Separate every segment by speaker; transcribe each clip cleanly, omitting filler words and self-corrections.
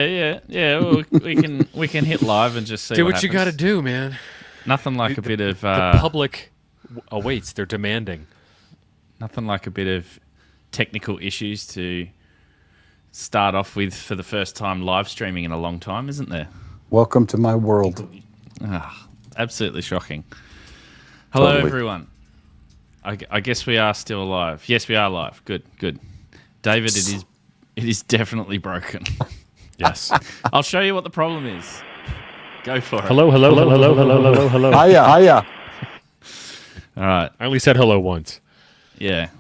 Speaker 1: Yeah. Well, we can hit live and just see.
Speaker 2: Do
Speaker 1: what
Speaker 2: what you got to do, man.
Speaker 1: Nothing like a bit of
Speaker 2: the public awaits. They're demanding.
Speaker 1: Nothing like a bit of technical issues to start off with for the first time live streaming in a long time, isn't there?
Speaker 3: Welcome to my world.
Speaker 1: Absolutely shocking. Hello,
Speaker 3: Totally.
Speaker 1: everyone. I guess we are still alive. Yes, we are live. Good. David, it is definitely broken.
Speaker 2: Yes.
Speaker 1: I'll show you what the problem is. Go for it.
Speaker 2: Hello.
Speaker 3: Hiya.
Speaker 1: All right.
Speaker 2: I only said hello once.
Speaker 1: Yeah.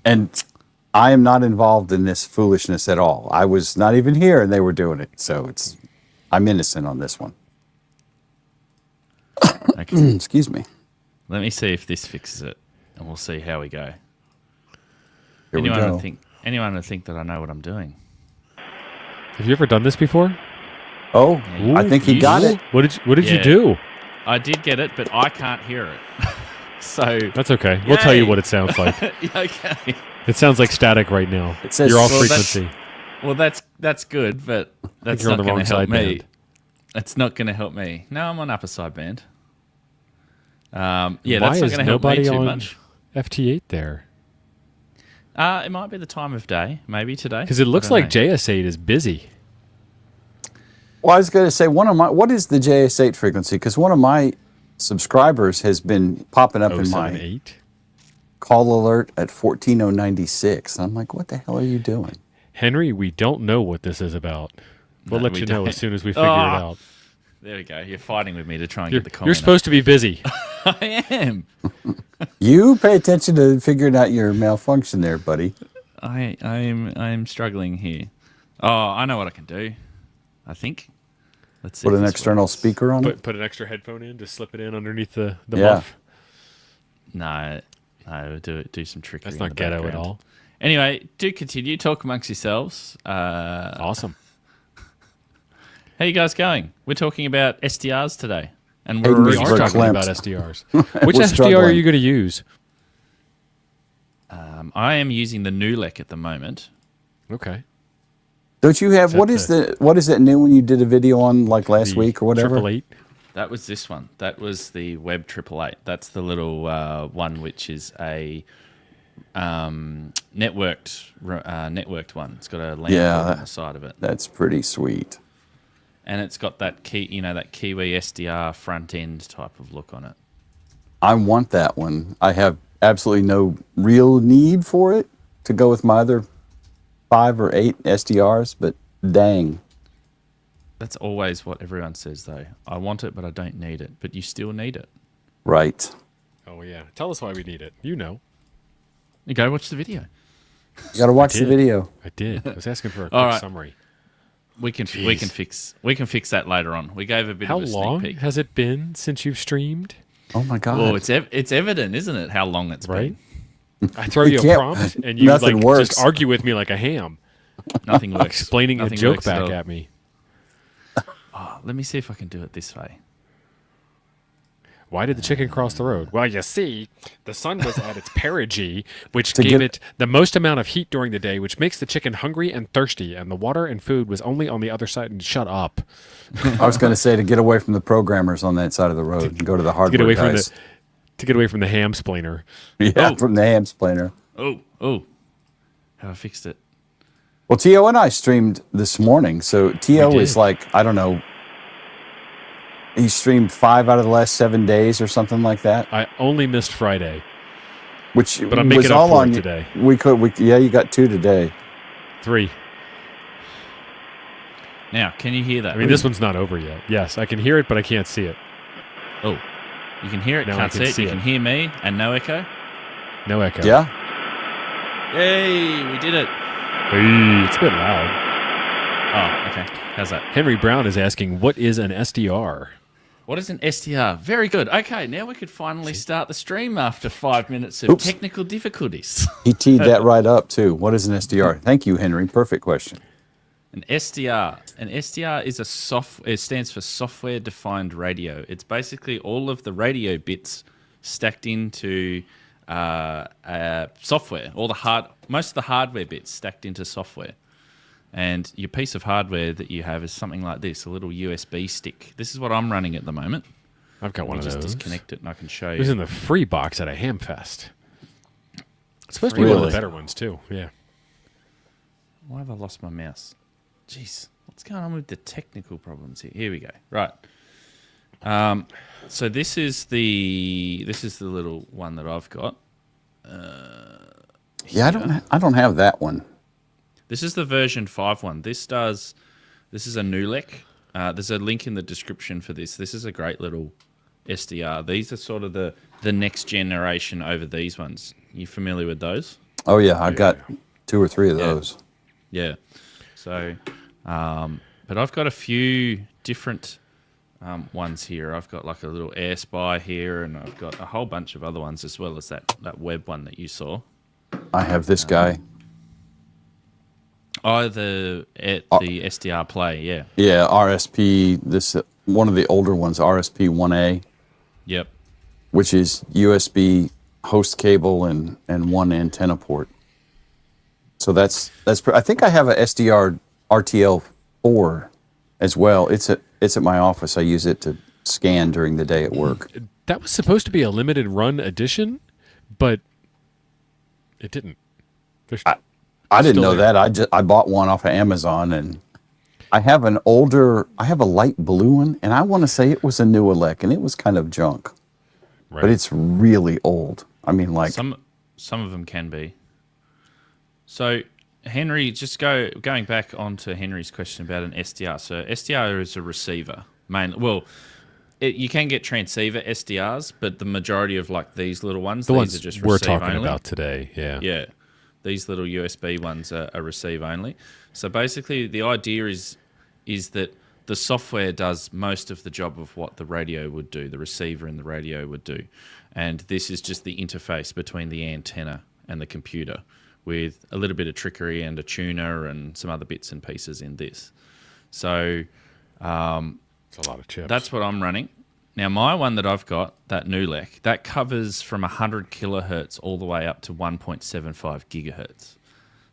Speaker 3: And I am not involved in this foolishness at all. I was not even here and they were doing it. So I'm innocent on this one.
Speaker 1: Okay.
Speaker 3: Excuse me.
Speaker 1: Let me see if this fixes it, and we'll see how we go.
Speaker 3: Here we go.
Speaker 1: Anyone would think that I know what I'm doing.
Speaker 2: Have you ever done this before?
Speaker 3: Oh, I think he got it.
Speaker 2: What did you do?
Speaker 1: I did get it, but I can't hear it. So
Speaker 2: that's okay. We'll tell you what it sounds like.
Speaker 1: Okay.
Speaker 2: It sounds like static right now.
Speaker 3: It says
Speaker 2: you're off frequency.
Speaker 1: That's good, but that's not going to help me. It's not going to help me. No, I'm on upper side band. That's not going to help me too much.
Speaker 2: FT8 there.
Speaker 1: It might be the time of day, maybe today.
Speaker 2: Because it looks like JS8 is busy.
Speaker 3: Well, I was going to say, what is the JS8 frequency? Because one of my subscribers has been popping up in my call alert at 14096. I'm like, what the hell are you doing?
Speaker 2: Henry, we don't know what this is about. We'll let you know as soon as we figure it out.
Speaker 1: There we go. You're fighting with me to try and get the comment.
Speaker 2: You're supposed to be busy.
Speaker 1: I am.
Speaker 3: You pay attention to figuring out your malfunction there, buddy.
Speaker 1: I'm struggling here. Oh, I know what I can do. I think. Let's see.
Speaker 3: Put an external speaker on it.
Speaker 2: Put an extra headphone in. Just slip it in underneath the muff.
Speaker 1: No. Do some trickery.
Speaker 2: That's not ghetto at all.
Speaker 1: Anyway, do continue. Talk amongst yourselves.
Speaker 2: Awesome.
Speaker 1: How you guys going? We're talking about SDRs today. And
Speaker 2: we are talking about SDRs. Which SDR are you going to use?
Speaker 1: I am using the NULEC at the moment.
Speaker 2: Okay.
Speaker 3: Don't you have what is that new one you did a video on like last week or whatever?
Speaker 2: 888?
Speaker 1: That was this one. That was the Web 888. That's the little one which is a networked one. It's got a LAN port on the side of it.
Speaker 3: That's pretty sweet.
Speaker 1: And it's got that that Kiwi SDR front end type of look on it.
Speaker 3: I want that one. I have absolutely no real need for it to go with my other 5 or 8 SDRs, but dang.
Speaker 1: That's always what everyone says, though. I want it, but I don't need it. But you still need it.
Speaker 3: Right.
Speaker 2: Oh, yeah. Tell us why we need it. You know.
Speaker 1: You go watch the video.
Speaker 3: You got to watch the video.
Speaker 2: I did. I was asking for a quick summary.
Speaker 1: We can fix that later on. We gave a bit of a sneak peek.
Speaker 2: How long has it been since you've streamed?
Speaker 3: Oh my God!
Speaker 1: Well, it's evident, isn't it? How long it's been?
Speaker 2: I throw you a prompt and you just argue with me like a ham.
Speaker 1: Nothing works.
Speaker 2: Explaining a joke back at me.
Speaker 1: Oh, let me see if I can do it this way.
Speaker 2: Why did the chicken cross the road? Well, you see, the sun was at its perigee, which gave it the most amount of heat during the day, which makes the chicken hungry and thirsty, and the water and food was only on the other side. And shut up.
Speaker 3: I was going to say to get away from the programmers on that side of the road and go to the hardware guys.
Speaker 2: To get away from the ham splainer.
Speaker 3: Yeah, from the ham splainer.
Speaker 1: Oh. How I fixed it.
Speaker 3: Well, T.O. and I streamed this morning, so T.O. is like, I don't know, he streamed 5 out of the last 7 days or something like that.
Speaker 2: I only missed Friday.
Speaker 3: But
Speaker 2: I'm making up for it today.
Speaker 3: You got 2 today.
Speaker 2: 3.
Speaker 1: Now, can you hear that?
Speaker 2: I mean, this one's not over yet. Yes, I can hear it, but I can't see it.
Speaker 1: Oh, you can hear it,
Speaker 2: now
Speaker 1: can't see it. You can hear me, and no echo?
Speaker 2: No echo.
Speaker 3: Yeah.
Speaker 1: Yay, we did it.
Speaker 2: Hey, it's a bit loud.
Speaker 1: Oh, okay. How's that?
Speaker 2: Henry Brown is asking, what is an SDR?
Speaker 1: What is an SDR? Very good. Okay, now we could finally start the stream after 5 minutes of technical difficulties.
Speaker 3: He teed that right up, too. What is an SDR? Thank you, Henry. Perfect question.
Speaker 1: An SDR. An SDR is it stands for Software Defined Radio. It's basically all of the radio bits stacked into software. Most of the hardware bits stacked into software. And your piece of hardware that you have is something like this, a little USB stick. This is what I'm running at the moment.
Speaker 2: I've got one of those.
Speaker 1: Just disconnect it and I can show you.
Speaker 2: It was in the free box at a Hamfest. It's supposed to be one of the better ones, too. Yeah.
Speaker 1: Why have I lost my mouse? Jeez, what's going on with the technical problems here? Here we go. Right. So this is the little one that I've got.
Speaker 3: Yeah, I don't have that one.
Speaker 1: This is the version 5 one. This is a Nulek. There's a link in the description for this. This is a great little SDR. These are sort of the next generation over these ones. You familiar with those?
Speaker 3: Oh yeah, I got 2 or 3 of those.
Speaker 1: Yeah. So, but I've got a few different ones here. I've got like a little Air Spy here, and I've got a whole bunch of other ones as well as that web one that you saw.
Speaker 3: I have this guy.
Speaker 1: Oh, the SDR Play, yeah.
Speaker 3: Yeah, RSP. This one of the older ones, RSP 1A.
Speaker 1: Yep.
Speaker 3: Which is USB host cable and one antenna port. So that's. I think I have a SDR rtl-4 as well. It's at my office. I use it to scan during the day at work.
Speaker 2: That was supposed to be a limited run edition, but it didn't.
Speaker 3: I didn't know that. I bought one off of Amazon, and I have a light blue one, and I want to say it was a Nulek, and it was kind of junk. Right. But it's really old. I mean, like
Speaker 1: some of them can be. So Henry, just going back onto Henry's question about an SDR. So SDR is a receiver. You can get transceiver SDRs, but the majority of like these little ones, these are just receive
Speaker 2: we're talking
Speaker 1: only.
Speaker 2: About today. Yeah.
Speaker 1: Yeah. These little USB ones are receive only. So basically the idea is that the software does most of the job of what the radio would do, the receiver and the radio would do. And this is just the interface between the antenna and the computer with a little bit of trickery and a tuner and some other bits and pieces in this. So
Speaker 2: it's a lot of chips.
Speaker 1: That's what I'm running. Now, my one that I've got, that Nulek, that covers from 100 kilohertz all the way up to 1.75 gigahertz.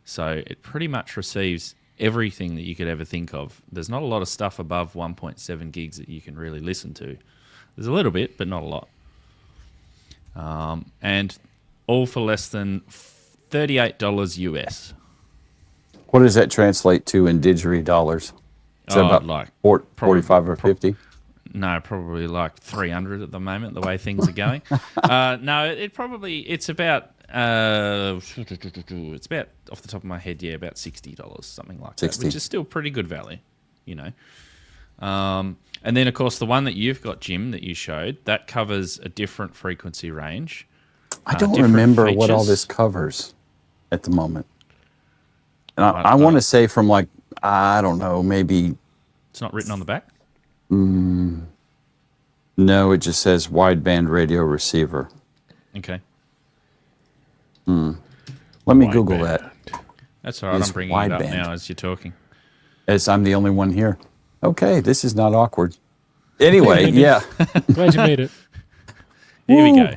Speaker 1: So it pretty much receives everything that you could ever think of. There's not a lot of stuff above 1.7 gigs that you can really listen to. There's a little bit, but not a lot. And all for less than $38 US.
Speaker 3: What does that translate to in didgeridoo dollars? Is that about like 45 or 50?
Speaker 1: No, probably like 300 at the moment, the way things are going. No, it's about off the top of my head, yeah, about $60, something like that, which is still pretty good value, you know. And then, of course, the one that you've got, Jim, that you showed, that covers a different frequency range.
Speaker 3: I don't remember what all this covers at the moment. And I want to say from like, I don't know, maybe...
Speaker 1: It's not written on the back?
Speaker 3: No, it just says wideband radio receiver.
Speaker 1: Okay.
Speaker 3: Let me Google that.
Speaker 1: That's all right. I'm bringing it up now as you're talking.
Speaker 3: As I'm the only one here. Okay, this is not awkward. Anyway, yeah.
Speaker 2: Glad you made it.
Speaker 1: Here we go.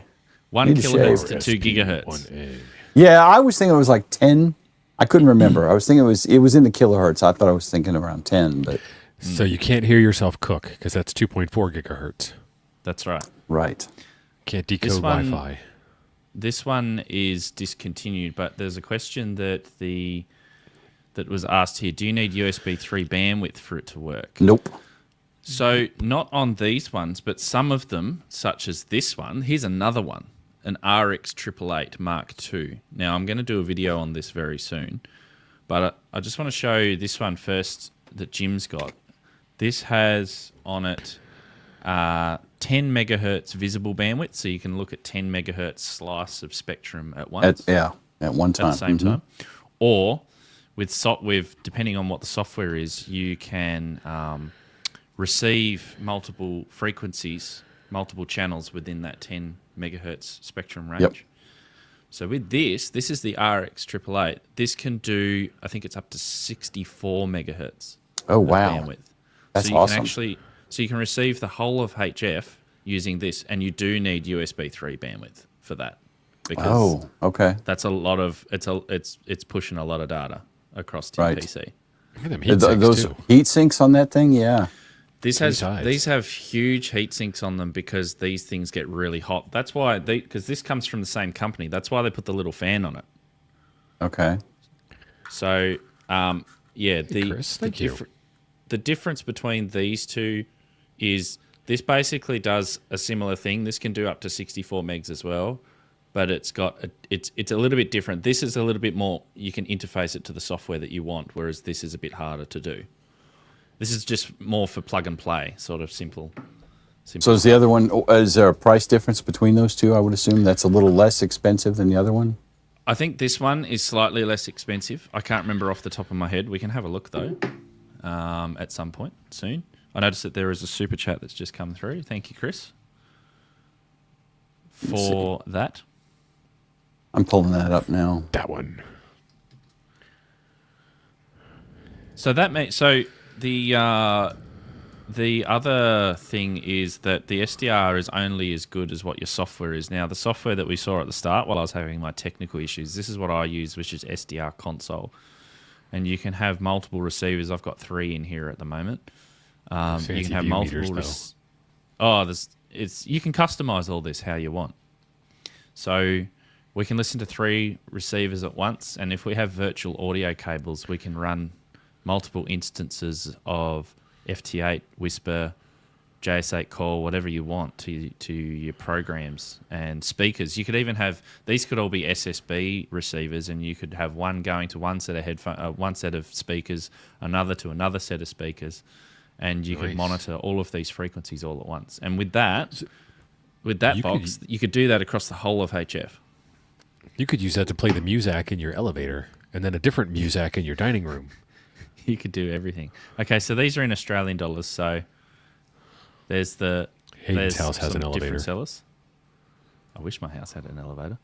Speaker 1: 1 kilohertz to 2 gigahertz.
Speaker 3: Yeah, I was thinking it was like 10. I couldn't remember. I was thinking it was in the kilohertz. I thought I was thinking around 10, but...
Speaker 2: So you can't hear yourself cook because that's 2.4 gigahertz.
Speaker 1: That's right.
Speaker 3: Right.
Speaker 2: Can't decode Wi-Fi.
Speaker 1: This one is discontinued, but there's a question that was asked here. Do you need USB 3 bandwidth for it to work?
Speaker 3: Nope.
Speaker 1: So not on these ones, but some of them, such as this one. Here's another one, an RX 888 Mark II. Now, I'm going to do a video on this very soon, but I just want to show you this one first that Jim's got. This has on it 10 megahertz visible bandwidth, so you can look at 10 megahertz slice of spectrum at once.
Speaker 3: At one time.
Speaker 1: At the same time. Or with depending on what the software is, you can receive multiple frequencies, multiple channels within that 10 megahertz spectrum range. Yep. So with this is the RX 888. This can do, I think it's up to 64 megahertz.
Speaker 3: Oh, wow.
Speaker 1: Bandwidth.
Speaker 3: That's
Speaker 1: so you
Speaker 3: awesome.
Speaker 1: So you can receive the whole of HF using this, and you do need USB 3 bandwidth for that. Because
Speaker 3: okay.
Speaker 1: That's a lot of it's pushing a lot of data across to your PC.
Speaker 2: Look at them heat sinks
Speaker 3: Those
Speaker 2: too.
Speaker 3: heat sinks on that thing, yeah.
Speaker 1: These
Speaker 2: sides.
Speaker 1: have huge heat sinks on them because these things get really hot. That's why because this comes from the same company. That's why they put the little fan on it.
Speaker 3: Okay.
Speaker 1: So yeah,
Speaker 2: Chris, thank you.
Speaker 1: The difference between these two is this basically does a similar thing. This can do up to 64 megs as well, but it's a little bit different. This is a little bit more, you can interface it to the software that you want, whereas this is a bit harder to do. This is just more for plug and play, sort of simple.
Speaker 3: So is the other one, is there a price difference between those two? I would assume that's a little less expensive than the other one?
Speaker 1: I think this one is slightly less expensive. I can't remember off the top of my head. We can have a look, though, at some point soon. I noticed that there is a super chat that's just come through. Thank you, Chris, for that.
Speaker 3: I'm pulling that up now.
Speaker 2: That one.
Speaker 1: So the other thing is that the SDR is only as good as what your software is. Now, the software that we saw at the start while I was having my technical issues, this is what I use, which is SDR console. And you can have multiple receivers. I've got 3 in here at the moment. You can have multiple. You can customize all this how you want. So we can listen to 3 receivers at once, and if we have virtual audio cables, we can run multiple instances of FT8, Whisper, JS8 Call, whatever you want to your programs and speakers. You could even have, these could all be SSB receivers, and you could have one going to one set of one set of speakers, another to another set of speakers, and you could monitor all of these frequencies all at once. And with that box, you could do that across the whole of HF.
Speaker 2: You could use that to play the Muzak in your elevator, and then a different Muzak in your dining room.
Speaker 1: You could do everything. Okay, so these are in Australian dollars. So there's
Speaker 2: Hayden's house has an elevator.
Speaker 1: Different sellers. I wish my house had an elevator.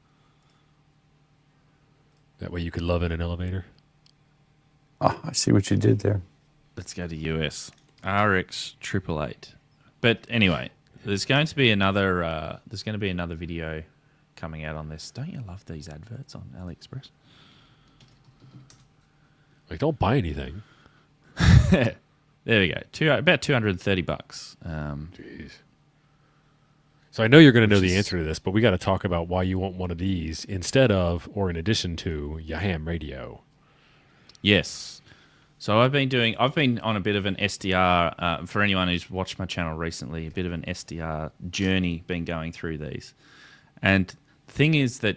Speaker 2: That way you could love in an elevator.
Speaker 3: Oh, I see what you did there.
Speaker 1: Let's go to US. RX 888. But anyway, there's going to be another video coming out on this. Don't you love these adverts on AliExpress?
Speaker 2: Like, don't buy anything.
Speaker 1: There we go. About $230.
Speaker 2: Jeez. So I know you're going to know the answer to this, but we got to talk about why you want one of these instead of, or in addition to, your ham radio.
Speaker 1: Yes. So I've been on a bit of an SDR, for anyone who's watched my channel recently, a bit of an SDR journey, been going through these. And the thing is that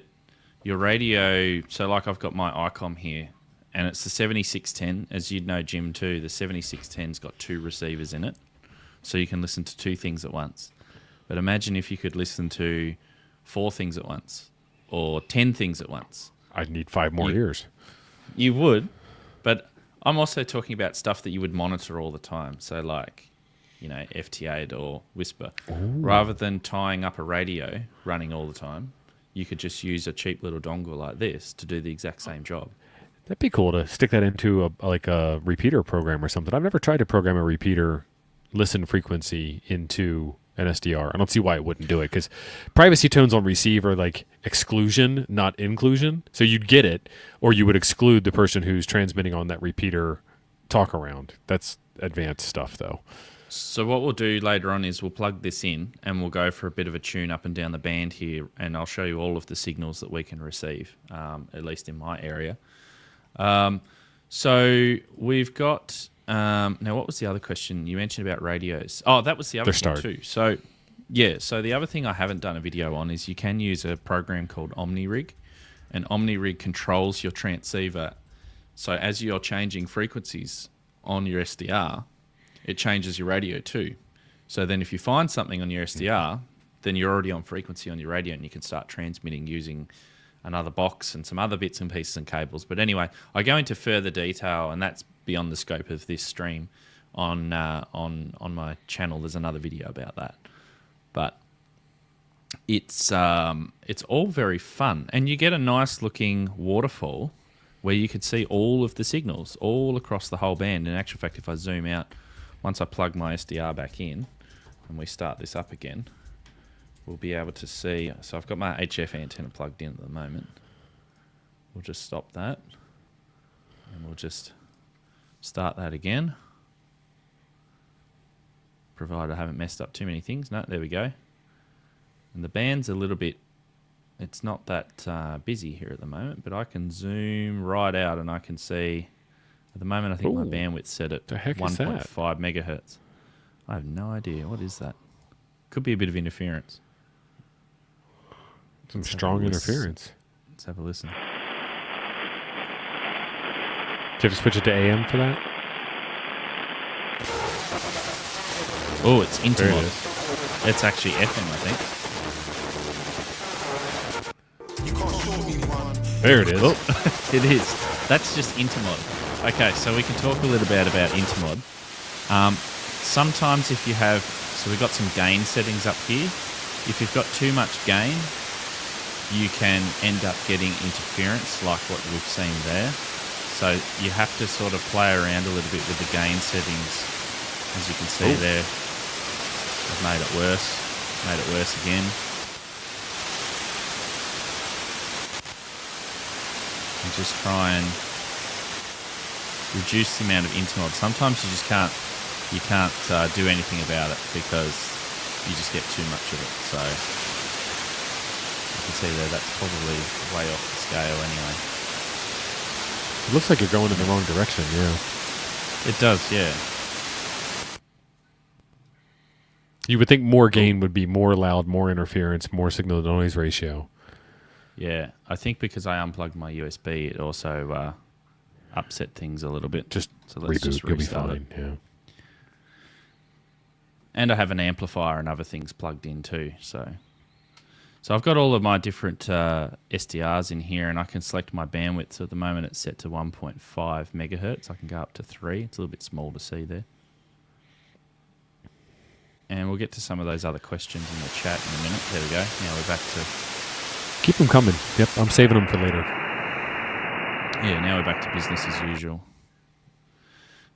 Speaker 1: your radio, so like I've got my ICOM here, and it's the 7610, as you'd know, Jim, too. The 7610's got 2 receivers in it, so you can listen to 2 things at once. But imagine if you could listen to 4 things at once, or 10 things at once.
Speaker 2: I'd need 5 more ears.
Speaker 1: You would, but I'm also talking about stuff that you would monitor all the time. So like, FT8 or Whisper. Ooh. Rather than tying up a radio running all the time, you could just use a cheap little dongle like this to do the exact same job.
Speaker 2: That'd be cool to stick that into a repeater program or something. I've never tried to program a repeater listen frequency into an SDR. I don't see why it wouldn't do it, because privacy tones on receive are like exclusion, not inclusion. So you'd get it, or you would exclude the person who's transmitting on that repeater talk around. That's advanced stuff, though.
Speaker 1: So what we'll do later on is we'll plug this in and we'll go for a bit of a tune up and down the band here, and I'll show you all of the signals that we can receive, at least in my area. So we've got now what was the other question you mentioned about radios? Oh, that was the other thing too. So so the other thing I haven't done a video on is you can use a program called OmniRig, and OmniRig controls your transceiver. So as you're changing frequencies on your SDR, it changes your radio too. So then if you find something on your SDR, then you're already on frequency on your radio, and you can start transmitting using another box and some other bits and pieces and cables. But anyway, I go into further detail, and that's beyond the scope of this stream. On my channel, there's another video about that. But it's all very fun, and you get a nice looking waterfall where you could see all of the signals all across the whole band. In actual fact, if I zoom out, once I plug my SDR back in and we start this up again, we'll be able to see. So I've got my HF antenna plugged in at the moment. We'll just stop that, and we'll just start that again. Provided I haven't messed up too many things. No, there we go. And the band's a little bit, it's not that busy here at the moment, but I can zoom right out and I can see, at the moment I think my bandwidth's set at 1.5 megahertz. I have no idea. What is that? Could be a bit of interference.
Speaker 2: Some strong interference.
Speaker 1: Let's have a listen.
Speaker 2: Do you have to switch it to AM for that?
Speaker 1: Oh, it's intermod. It's actually FM, I think.
Speaker 2: There it is.
Speaker 1: Oh, it is. That's just intermod. Okay, so we can talk a little bit about intermod. Sometimes if you have, so we've got some gain settings up here. If you've got too much gain, you can end up getting interference like what we've seen there. So you have to sort of play around a little bit with the gain settings. As you can see there, I've made it worse again. And just try and reduce the amount of intermod. Sometimes you just can't do anything about it because you just get too much of it. So you can see there, that's probably way off the scale anyway.
Speaker 2: It looks like you're going in the wrong direction, yeah.
Speaker 1: It does, yeah.
Speaker 2: You would think more gain would be more loud, more interference, more signal to noise ratio.
Speaker 1: Yeah, I think because I unplugged my USB, it also upset things a little bit.
Speaker 2: Just
Speaker 1: so let's
Speaker 2: reboot,
Speaker 1: just
Speaker 2: you'll be
Speaker 1: restart
Speaker 2: fine,
Speaker 1: it.
Speaker 2: yeah.
Speaker 1: And I have an amplifier and other things plugged in too. So I've got all of my different SDRs in here, and I can select my bandwidth. So at the moment it's set to 1.5 megahertz. I can go up to 3. It's a little bit small to see there. And we'll get to some of those other questions in the chat in a minute. There we go. Now we're back to...
Speaker 2: Keep them coming. Yep, I'm saving them for later.
Speaker 1: Yeah, now we're back to business as usual.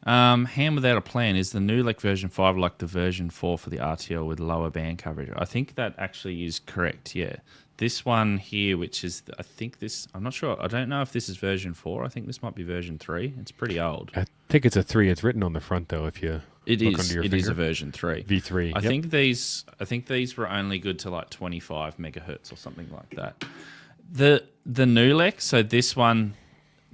Speaker 1: Hand without a plan. Is the new version 5 like the version 4 for the RTL with lower band coverage? I think that actually is correct, yeah. This one here, which is, I think this, I'm not sure. I don't know if this is version 4. I think this might be version 3. It's pretty old.
Speaker 2: I think it's a 3. It's written on the front, though, if you look under your finger.
Speaker 1: It is a version 3.
Speaker 2: V3.
Speaker 1: I think these were only good to like 25 megahertz or something like that. The Nulec, so this one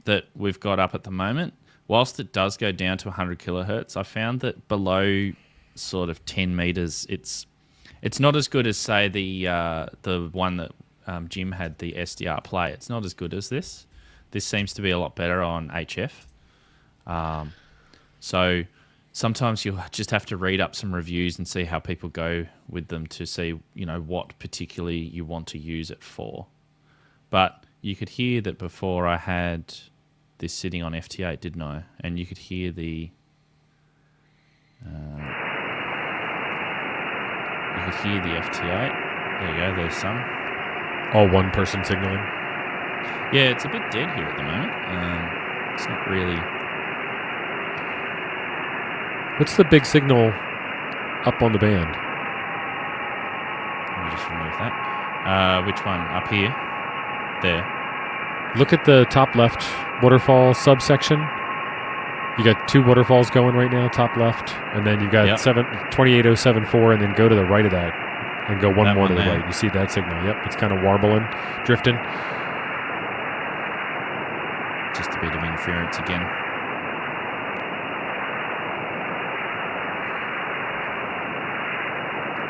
Speaker 1: that we've got up at the moment, whilst it does go down to 100 kilohertz, I found that below sort of 10 meters, it's not as good as, say, the one that Jim had, the SDR Play. It's not as good as this. This seems to be a lot better on HF. So sometimes you just have to read up some reviews and see how people go with them to see, what particularly you want to use it for. But you could hear that before I had this sitting on FT8, didn't I? And you could hear the... You could hear the FT8. There you go, there's some.
Speaker 2: All one person signaling?
Speaker 1: Yeah, it's a bit dead here at the moment. It's not really...
Speaker 2: What's the big signal up on the band?
Speaker 1: Let me just remove that. Which one? Up here? There.
Speaker 2: Look at the top left waterfall subsection. You got 2 waterfalls going right now, top left, and then you've got 28074, and then go to the right of that, and go one more to the right. You see that signal? Yep, it's kind of warbling, drifting.
Speaker 1: Just a bit of interference again.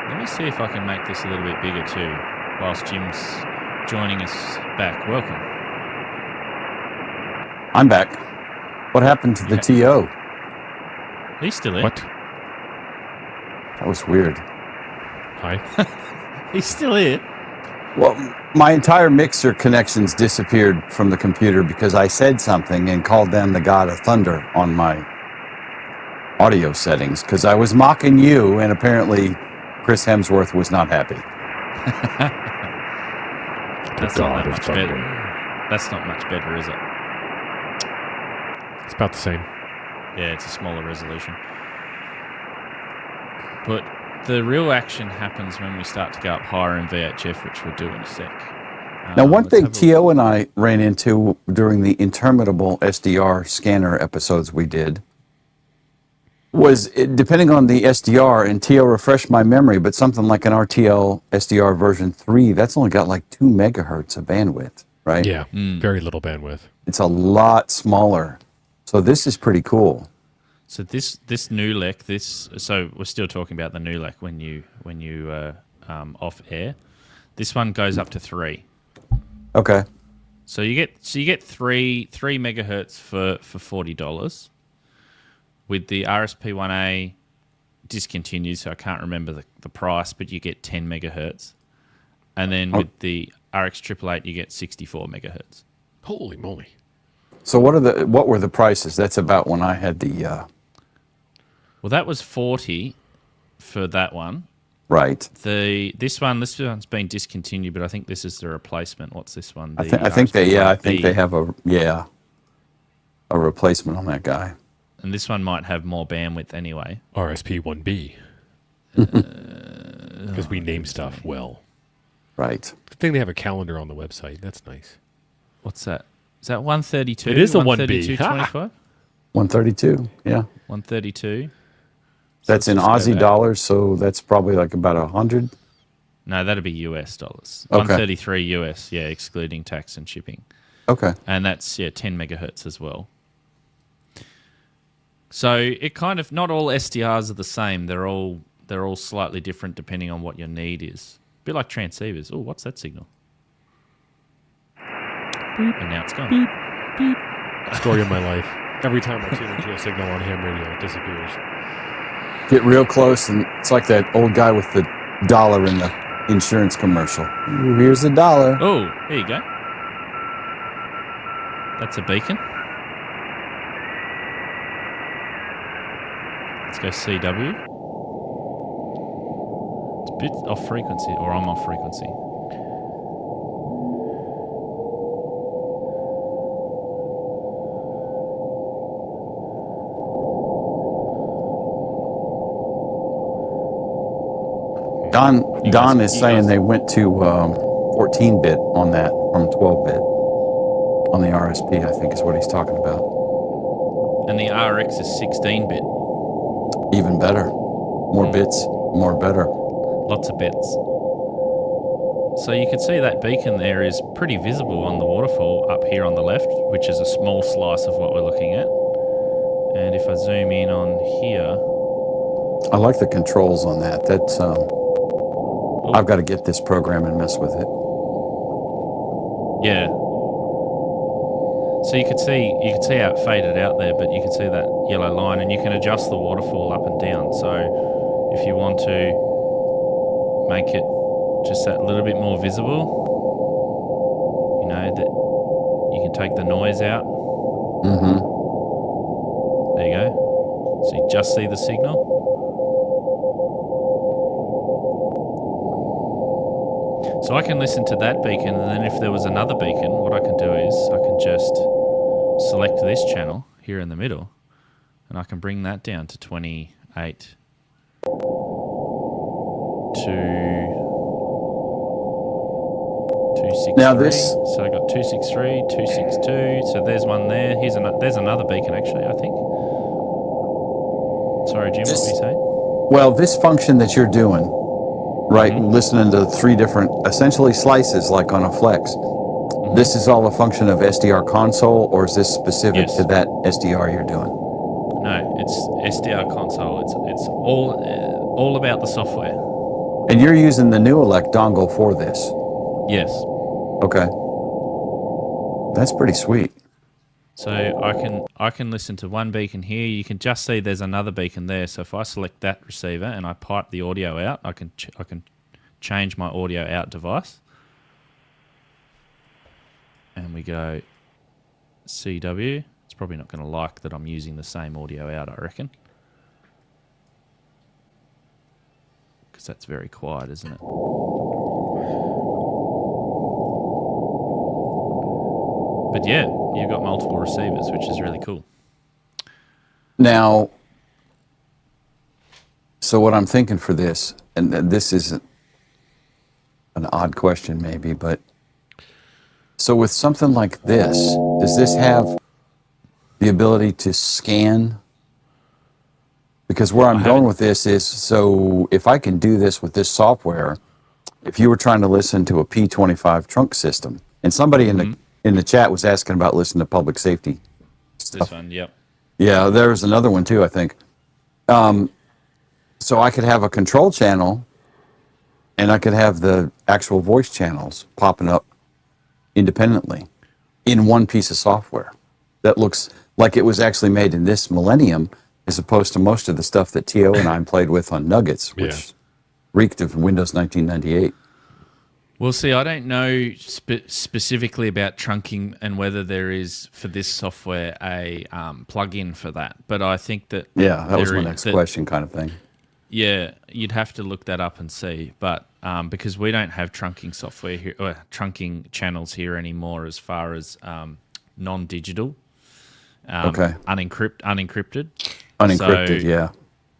Speaker 1: Let me see if I can make this a little bit bigger too, whilst Jim's joining us back. Welcome.
Speaker 3: I'm back. What happened to the TO?
Speaker 1: He's still in.
Speaker 2: What?
Speaker 3: That was weird.
Speaker 2: Hi.
Speaker 1: He's still here.
Speaker 3: Well, my entire mixer connections disappeared from the computer because I said something and called down the god of thunder on my audio settings because I was mocking you, and apparently Chris Hemsworth was not happy.
Speaker 1: That's not that much better. That's not much better, is it?
Speaker 2: It's about the same.
Speaker 1: Yeah, it's a smaller resolution. But the real action happens when we start to go up higher in VHF, which we'll do in a sec.
Speaker 3: Now, one thing T.O. and I ran into during the interminable SDR scanner episodes we did was it, depending on the SDR, and Tio refreshed my memory, but something like an rtl-sdr version 3, that's only got like 2 megahertz of bandwidth, right?
Speaker 2: Yeah, very little bandwidth.
Speaker 3: It's a lot smaller. So this is pretty cool.
Speaker 1: So this NULEC, so we're still talking about the NULEC when you off air. This one goes up to 3.
Speaker 3: Okay.
Speaker 1: So you get 3 megahertz for $40. With the RSP1A discontinued, so I can't remember the price, but you get 10 megahertz. And then with the RX888, you get 64 megahertz.
Speaker 2: Holy moly.
Speaker 3: So what were the prices? That's about when I had the
Speaker 1: Well, that was 40 for that one.
Speaker 3: right.
Speaker 1: This one's been discontinued, but I think this is the replacement. What's this one?
Speaker 3: I think they have a replacement on that guy.
Speaker 1: And this one might have more bandwidth anyway.
Speaker 2: RSP1B. Because we name stuff well.
Speaker 3: Right.
Speaker 2: Good thing they have a calendar on the website. That's nice.
Speaker 1: What's that? Is that 132?
Speaker 2: It is a 1B.
Speaker 1: 132.25?
Speaker 3: 132. Yeah.
Speaker 1: 132.
Speaker 3: That's in Aussie dollars, so that's probably like about 100.
Speaker 1: No, that'd be US dollars.
Speaker 3: Okay.
Speaker 1: 133 US, yeah, excluding tax and shipping.
Speaker 3: Okay.
Speaker 1: And that's 10 megahertz as well. So it kind of, not all SDRs are the same. They're all slightly different depending on what your need is. A bit like transceivers. Oh, what's that signal? Beep. And now it's gone.
Speaker 2: Beep, beep. Story of my life. Every time I tune into a signal on ham radio, it disappears.
Speaker 3: Get real close, and it's like that old guy with the dollar in the insurance commercial. Ooh, here's a dollar.
Speaker 1: Oh, there you go. That's a beacon. Let's go CW. It's a bit off frequency, or I'm off frequency.
Speaker 3: Don is saying they went to 14-bit on that from 12-bit on the RSP, I think is what he's talking about.
Speaker 1: And the RX is 16-bit.
Speaker 3: Even better. More bits, more better.
Speaker 1: Lots of bits. So you can see that beacon there is pretty visible on the waterfall up here on the left, which is a small slice of what we're looking at. And if I zoom in on here...
Speaker 3: I like the controls on that. That's I've got to get this program and mess with it.
Speaker 1: Yeah. So you could see how it faded out there, but you can see that yellow line, and you can adjust the waterfall up and down. So if you want to make it just that little bit more visible, you know, that you can take the noise out.
Speaker 3: Mm-hmm.
Speaker 1: There you go. So you just see the signal. So I can listen to that beacon, and then if there was another beacon, what I can do is I can just select this channel here in the middle, and I can bring that down to 28 to 263.
Speaker 3: Now this,
Speaker 1: so I got 263, 262. So there's one there. There's another beacon actually, I think. Sorry, Jim, what were you saying?
Speaker 3: well, this function that you're doing, right, listening to 3 different, essentially slices like on a Flex, this is all a function of SDR console, or is this specific to that SDR you're doing?
Speaker 1: No, it's SDR console. It's all about the software.
Speaker 3: And you're using the NULEC dongle for this?
Speaker 1: Yes.
Speaker 3: Okay. That's pretty sweet.
Speaker 1: So I can listen to one beacon here. You can just see there's another beacon there. So if I select that receiver and I pipe the audio out, I can change my audio out device. And we go CW. It's probably not going to like that I'm using the same audio out, I reckon. Because that's very quiet, isn't it? But yeah, you've got multiple receivers, which is really cool.
Speaker 3: Now, so what I'm thinking for this, and this is an odd question maybe, but so with something like this, does this have the ability to scan? Because where I'm going with this is, so if I can do this with this software, if you were trying to listen to a P25 trunk system, and somebody in the chat was asking about listening to public safety stuff.
Speaker 1: This one, yep.
Speaker 3: Yeah, there was another one too, I think. So I could have a control channel, and I could have the actual voice channels popping up independently in one piece of software that looks like it was actually made in this millennium, as opposed to most of the stuff that T.O. and I played with on Nuggets, which reeked of Windows 1998.
Speaker 1: Well, see, I don't know specifically about trunking and whether there is for this software a plug-in for that. But I think that
Speaker 3: that was my next question, kind of thing.
Speaker 1: Yeah, you'd have to look that up and see. But because we don't have trunking software here, or trunking channels here anymore, as far as non-digital, unencrypted.
Speaker 3: Unencrypted, yeah.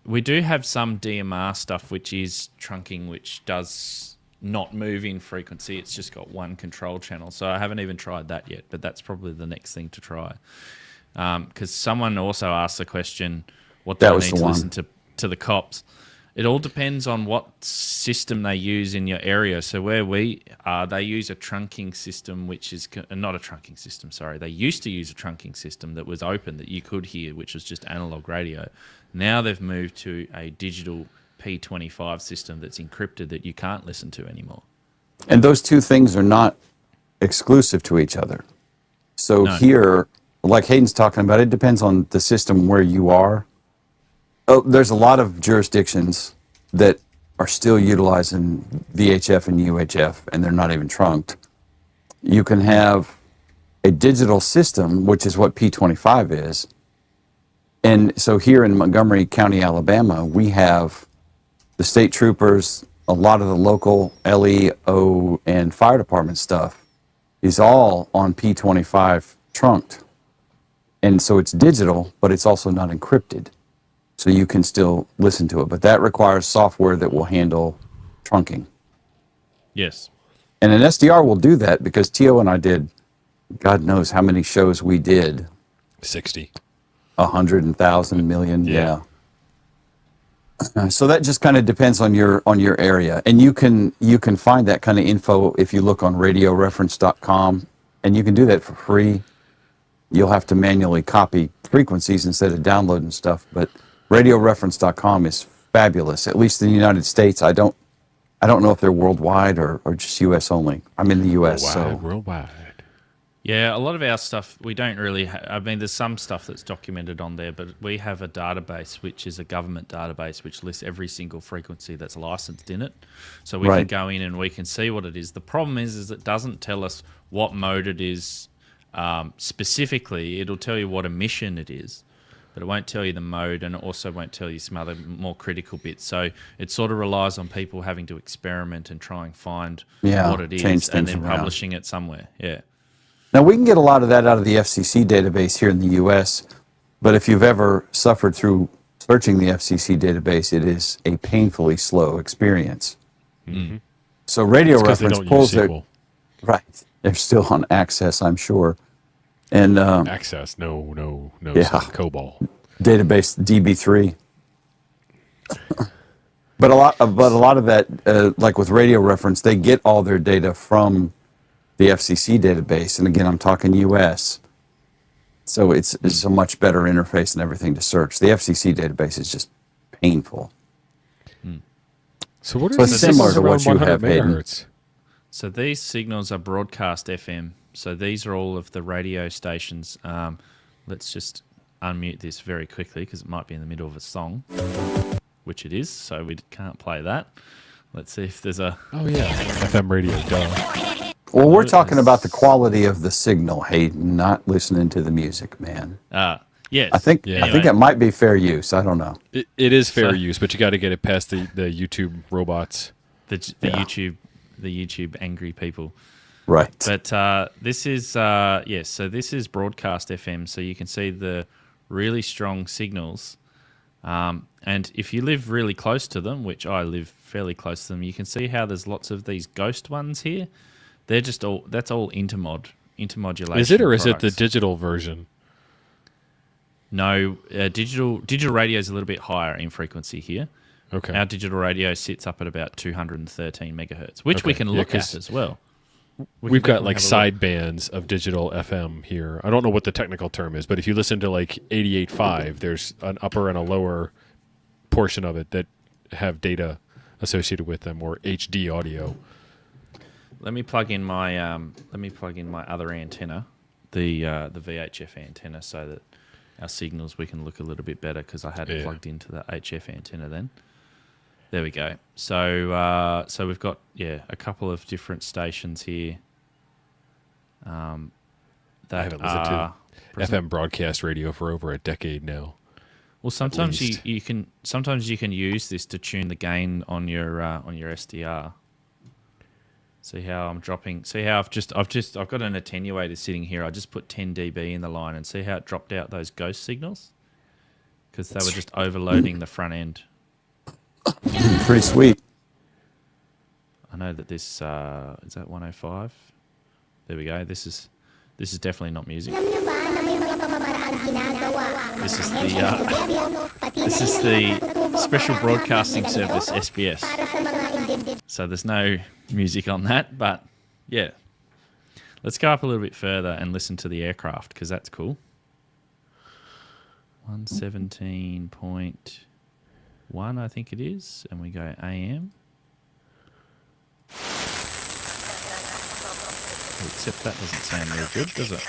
Speaker 1: We do have some DMR stuff, which is trunking, which does not move in frequency. It's just got one control channel. So I haven't even tried that yet, but that's probably the next thing to try. Because someone also asked the question, what do I need to listen to the cops? It all depends on what system they use in your area. So where we are, they use a trunking system, which is not a trunking system, sorry. They used to use a trunking system that was open, that you could hear, which was just analog radio. Now they've moved to a digital P25 system that's encrypted that you can't listen to anymore.
Speaker 3: And those two things are not exclusive to each other. So here, like Hayden's talking about, it depends on the system where you are. Oh, there's a lot of jurisdictions that are still utilizing VHF and UHF, and they're not even trunked. You can have a digital system, which is what P25 is. And so here in Montgomery County, Alabama, we have the state troopers, a lot of the local LEO and fire department stuff is all on P25 trunked. And so it's digital, but it's also not encrypted. So you can still listen to it. But that requires software that will handle trunking.
Speaker 1: Yes.
Speaker 3: And an SDR will do that because T.O. and I did, God knows how many shows we did.
Speaker 2: 60.
Speaker 3: 100,000 million, yeah. So that just kind of depends on your area. And you can find that kind of info if you look on radioreference.com, and you can do that for free. You'll have to manually copy frequencies instead of downloading stuff, but radioreference.com is fabulous. At least in the United States. I don't know if they're worldwide or just US only. I'm in the US,
Speaker 2: worldwide.
Speaker 1: Yeah, a lot of our stuff we don't really I mean, there's some stuff that's documented on there, but we have a database which is a government database which lists every single frequency that's licensed in it. So we can go in and we can see what it is. The problem is it doesn't tell us what mode it is specifically. It'll tell you what emission it is, but it won't tell you the mode, and it also won't tell you some other more critical bits. So it sort of relies on people having to experiment and try and find what it is and then publishing it somewhere. Yeah.
Speaker 3: Now, we can get a lot of that out of the FCC database here in the U.S., but if you've ever suffered through searching the FCC database, it is a painfully slow experience. Mm-hmm. So Radio Reference pulls their... Right. They're still on Access, I'm sure. And
Speaker 2: Access, no, COBOL.
Speaker 3: Database DB3. But a lot of that, like with Radio Reference, they get all their data from the FCC database, and again, I'm talking U.S. So it's a much better interface and everything to search. The FCC database is just painful.
Speaker 2: So what are these
Speaker 3: similar to what you have, Hayden?
Speaker 1: So these signals are broadcast FM. So these are all of the radio stations. Let's just unmute this very quickly because it might be in the middle of a song, which it is. So we can't play that. Let's see if there's a...
Speaker 2: Oh, yeah. FM radio, duh.
Speaker 3: Well, we're talking about the quality of the signal, Hayden, not listening to the music, man.
Speaker 1: Yes.
Speaker 3: I think it might be fair use. I don't know.
Speaker 2: It is fair use, but you got to get it past the YouTube robots.
Speaker 1: The YouTube angry people.
Speaker 3: Right.
Speaker 1: But this is, so this is broadcast FM, so you can see the really strong signals. And if you live really close to them, which I live fairly close to them, you can see how there's lots of these ghost ones here. They're just that's all intermodulation.
Speaker 2: Is it, or is it the digital version?
Speaker 1: No, digital radio is a little bit higher in frequency here.
Speaker 2: Okay.
Speaker 1: Our digital radio sits up at about 213 megahertz, which we can look at as well.
Speaker 2: We've got like side bands of digital FM here. I don't know what the technical term is, but if you listen to like 88.5, there's an upper and a lower portion of it that have data associated with them, or HD audio.
Speaker 1: Let me plug in my other antenna, the VHF antenna, so that our signals we can look a little bit better, because I had it plugged into the HF antenna then. There we go. So so we've got a couple of different stations here. That
Speaker 2: I haven't listened to FM broadcast radio for over a decade now.
Speaker 1: Well, sometimes you can use this to tune the gain on your SDR. See how I'm dropping? See how I've got an attenuator sitting here. I just put 10 dB in the line, and see how it dropped out those ghost signals, because they were just overloading the front end.
Speaker 3: Pretty sweet.
Speaker 1: I know that this is that 105. There we go. This is definitely not music. This is the Special Broadcasting Service, SBS. So there's no music on that, but yeah. Let's go up a little bit further and listen to the aircraft, because that's cool. 117.1, I think it is, and we go AM. Except that doesn't sound very good, does it?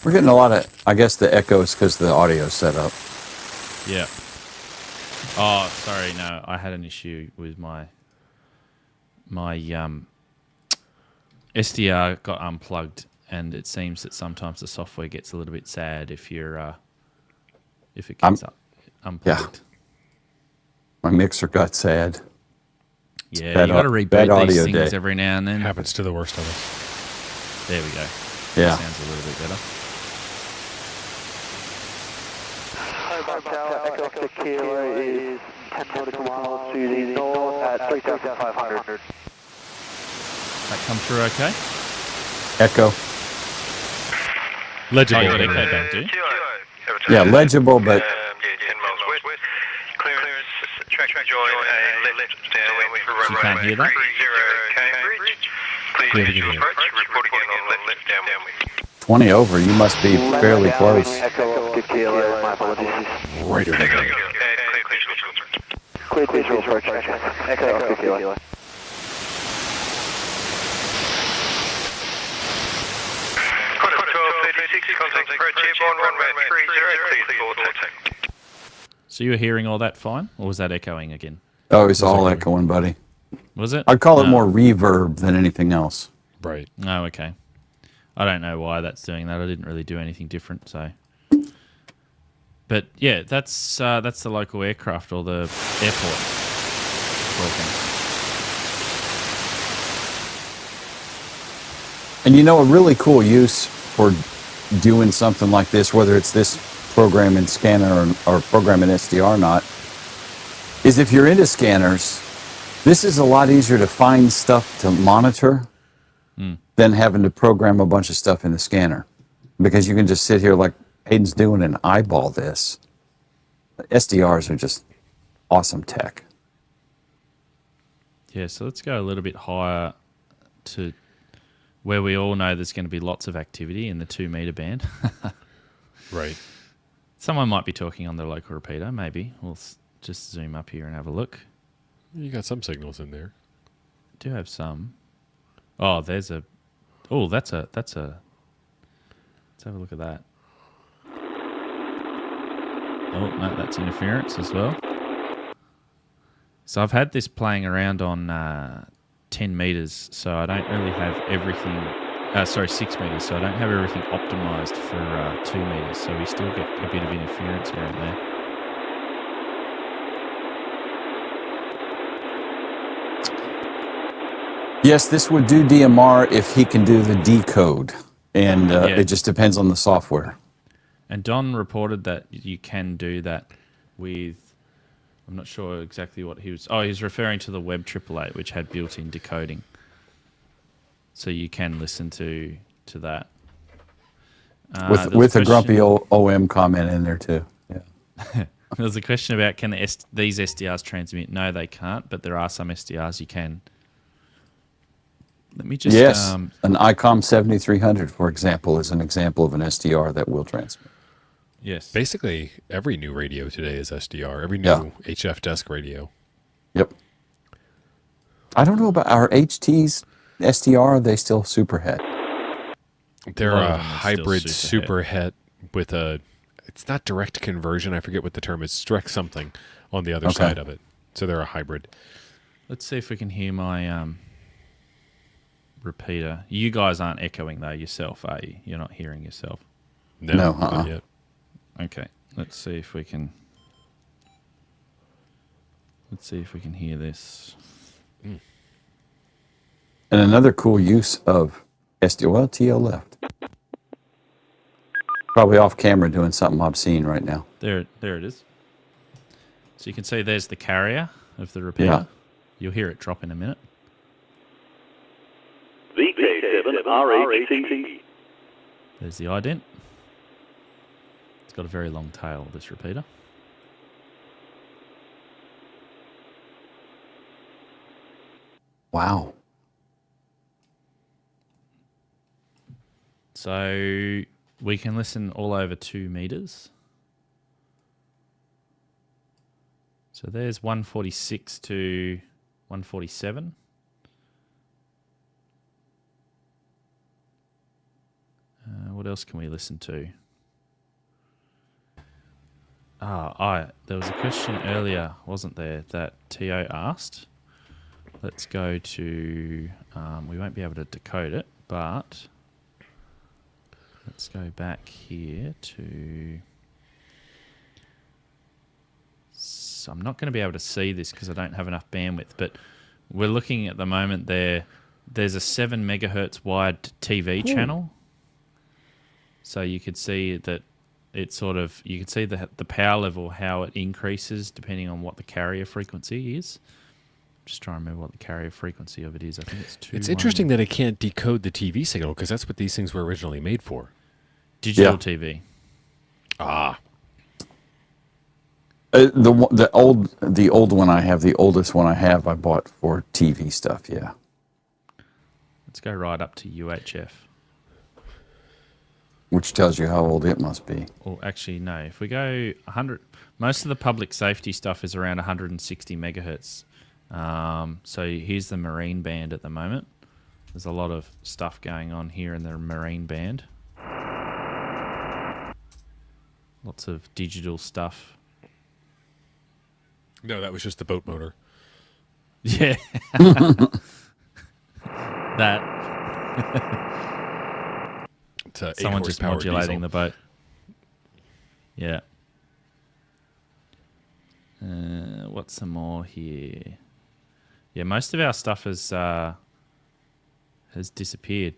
Speaker 3: We're getting a lot of, I guess, the echoes because the audio's set up.
Speaker 1: Yeah. Oh, sorry, no, I had an issue with my SDR got unplugged, and it seems that sometimes the software gets a little bit sad if it gets unplugged.
Speaker 3: Yeah. My mixer got sad.
Speaker 1: Yeah, you got to reboot these things every now and then.
Speaker 2: Happens to the worst of us.
Speaker 1: There we go.
Speaker 3: Yeah.
Speaker 1: That sounds a little bit better.
Speaker 4: Echo 6 Kilo is 10 nautical miles to the north at 3,500.
Speaker 1: That come through okay?
Speaker 3: Echo.
Speaker 2: Legible.
Speaker 1: Oh, you got echo back, do you?
Speaker 3: Yeah, legible, but...
Speaker 5: 10 miles west. Clearance, track join, a left downwind for
Speaker 1: So you can't hear that?
Speaker 5: 30 Cambridge. Please visual approach, report again on left downwind.
Speaker 3: 20 over, you must be fairly close.
Speaker 4: Echo 6 Kilo, my apologies.
Speaker 2: Right over there.
Speaker 4: Clear visual approach. Echo 6 Kilo.
Speaker 5: Contact approach airborne, runway 30, please forward contact.
Speaker 1: So you were hearing all that fine, or was that echoing again?
Speaker 3: Oh, it's all echoing, buddy.
Speaker 1: Was it?
Speaker 3: I'd call it
Speaker 1: No.
Speaker 3: more reverb than anything else.
Speaker 2: Right.
Speaker 1: Oh, okay. I don't know why that's doing that. I didn't really do anything different, so. But yeah, that's the local aircraft or the airport talking.
Speaker 3: And you know, a really cool use for doing something like this, whether it's this program in scanner or program in SDR or not, is if you're into scanners, this is a lot easier to find stuff to monitor than having to program a bunch of stuff in the scanner, because you can just sit here like Hayden's doing and eyeball this. SDRs are just awesome tech.
Speaker 1: Yeah, so let's go a little bit higher to where we all know there's going to be lots of activity in the 2 meter band.
Speaker 2: Right.
Speaker 1: Someone might be talking on the local repeater, maybe. We'll just zoom up here and have a look.
Speaker 2: You got some signals in there.
Speaker 1: Do have some. Oh, there's a... Oh, that's a... Let's have a look at that. Oh, no, that's interference as well. So I've had this playing around on 10 meters, so I don't really have everything... 6 meters, so I don't have everything optimized for 2 meters, so we still get a bit of interference around there.
Speaker 3: Yes, this would do DMR if he can do the decode, and it just depends on the software.
Speaker 1: And Don reported that you can do that with... I'm not sure exactly what he was... Oh, he was referring to the Web 888, which had built-in decoding. So you can listen to that.
Speaker 3: With a grumpy OM comment in there too. Yeah.
Speaker 1: There's a question about can these SDRs transmit? No, they can't, but there are some SDRs you can. Let me just...
Speaker 3: Yes, an ICOM 7300, for example, is an example of an SDR that will transmit.
Speaker 1: Yes.
Speaker 2: Basically, every new radio today is SDR. Every new HF desk radio.
Speaker 3: Yep. I don't know about our HT's SDR. Are they still superhet?
Speaker 2: They're a hybrid superhet with a... It's not direct conversion. I forget what the term is. It's direct something on the other side of it. So they're a hybrid.
Speaker 1: Let's see if we can hear my repeater. You guys aren't echoing, though, yourself, are you? You're not hearing yourself?
Speaker 2: No, not yet.
Speaker 1: Okay. Let's see if we can... Let's see if we can hear this.
Speaker 3: And another cool use of SDR... Well, TL left. Probably off camera doing something obscene right now.
Speaker 1: There it is. So you can see there's the carrier of the repeater.
Speaker 3: Yeah.
Speaker 1: You'll hear it drop in a minute.
Speaker 6: VK7RHT.
Speaker 1: There's the ident. It's got a very long tail, this repeater.
Speaker 3: Wow.
Speaker 1: So we can listen all over 2 meters. So there's 146 to 147. What else can we listen to? There was a question earlier, wasn't there, that TO asked. Let's go to, we won't be able to decode it, but let's go back here to, so I'm not going to be able to see this because I don't have enough bandwidth, but we're looking at the moment there's a 7 megahertz wide TV channel. So you could see that it sort of, you can see the power level, how it increases depending on what the carrier frequency is. Just trying to remember what the carrier frequency of it is. I think it's 2.
Speaker 2: It's interesting that it can't decode the TV signal because that's what these things were originally made for.
Speaker 1: Digital TV.
Speaker 2: Ah.
Speaker 3: The old one I have, the oldest one I have, I bought for TV stuff. Yeah.
Speaker 1: Let's go right up to UHF.
Speaker 3: Which tells you how old it must be.
Speaker 1: Well, actually, no. If we go 100, most of the public safety stuff is around 160 megahertz. So here's the marine band at the moment. There's a lot of stuff going on here in the marine band. Lots of digital stuff.
Speaker 2: No, that was just the boat motor.
Speaker 1: Yeah. That. Someone just modulating the boat. Yeah. What's some more here? Yeah, most of our stuff has disappeared.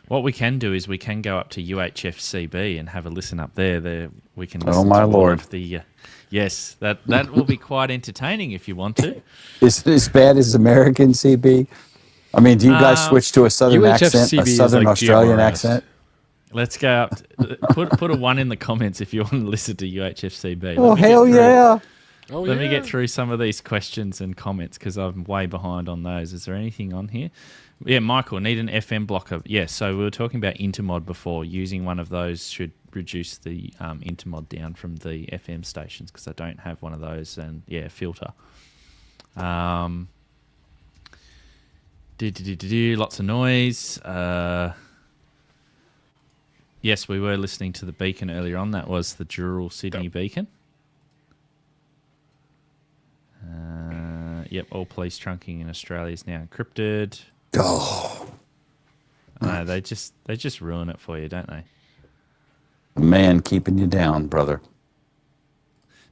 Speaker 1: What we can do is we can go up to UHF-CB and have a listen up there. There we can listen
Speaker 3: my
Speaker 1: to
Speaker 3: Lord.
Speaker 1: Of the yes, that will be quite entertaining if you want to.
Speaker 3: Is it as bad as American CB? I mean, do you guys switch to a southern accent, a southern Australian accent?
Speaker 1: Let's go up. Put a 1 in the comments if you want to listen to UHF-CB.
Speaker 3: Oh, hell yeah.
Speaker 1: Let me get through some of these questions and comments because I'm way behind on those. Is there anything on here? Yeah, Michael, need an FM blocker. Yeah, so we were talking about intermod before. Using one of those should reduce the intermod down from the FM stations because I don't have one of those. And, yeah, filter. Lots of noise. Yes, we were listening to the beacon earlier on. That was the Dural Sydney beacon. Yep, all police trunking in Australia is now encrypted.
Speaker 3: Oh.
Speaker 1: They just ruin it for you, don't they?
Speaker 3: A man keeping you down, brother.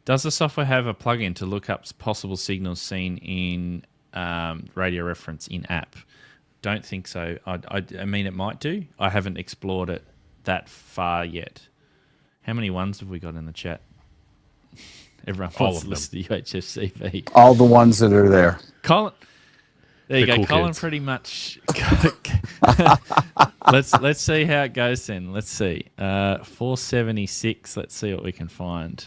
Speaker 1: Does the software have a plugin to look up possible signals seen in radio reference in app? Don't think so. I mean, it might do. I haven't explored it that far yet. How many ones have we got in the chat? Everyone wants to listen to UHF-CB.
Speaker 3: All the ones that are there.
Speaker 1: Colin, There you
Speaker 2: The
Speaker 1: go.
Speaker 2: cool
Speaker 1: Colin
Speaker 2: kids.
Speaker 1: pretty much. let's see how it goes then. Let's see. 476. Let's see what we can find.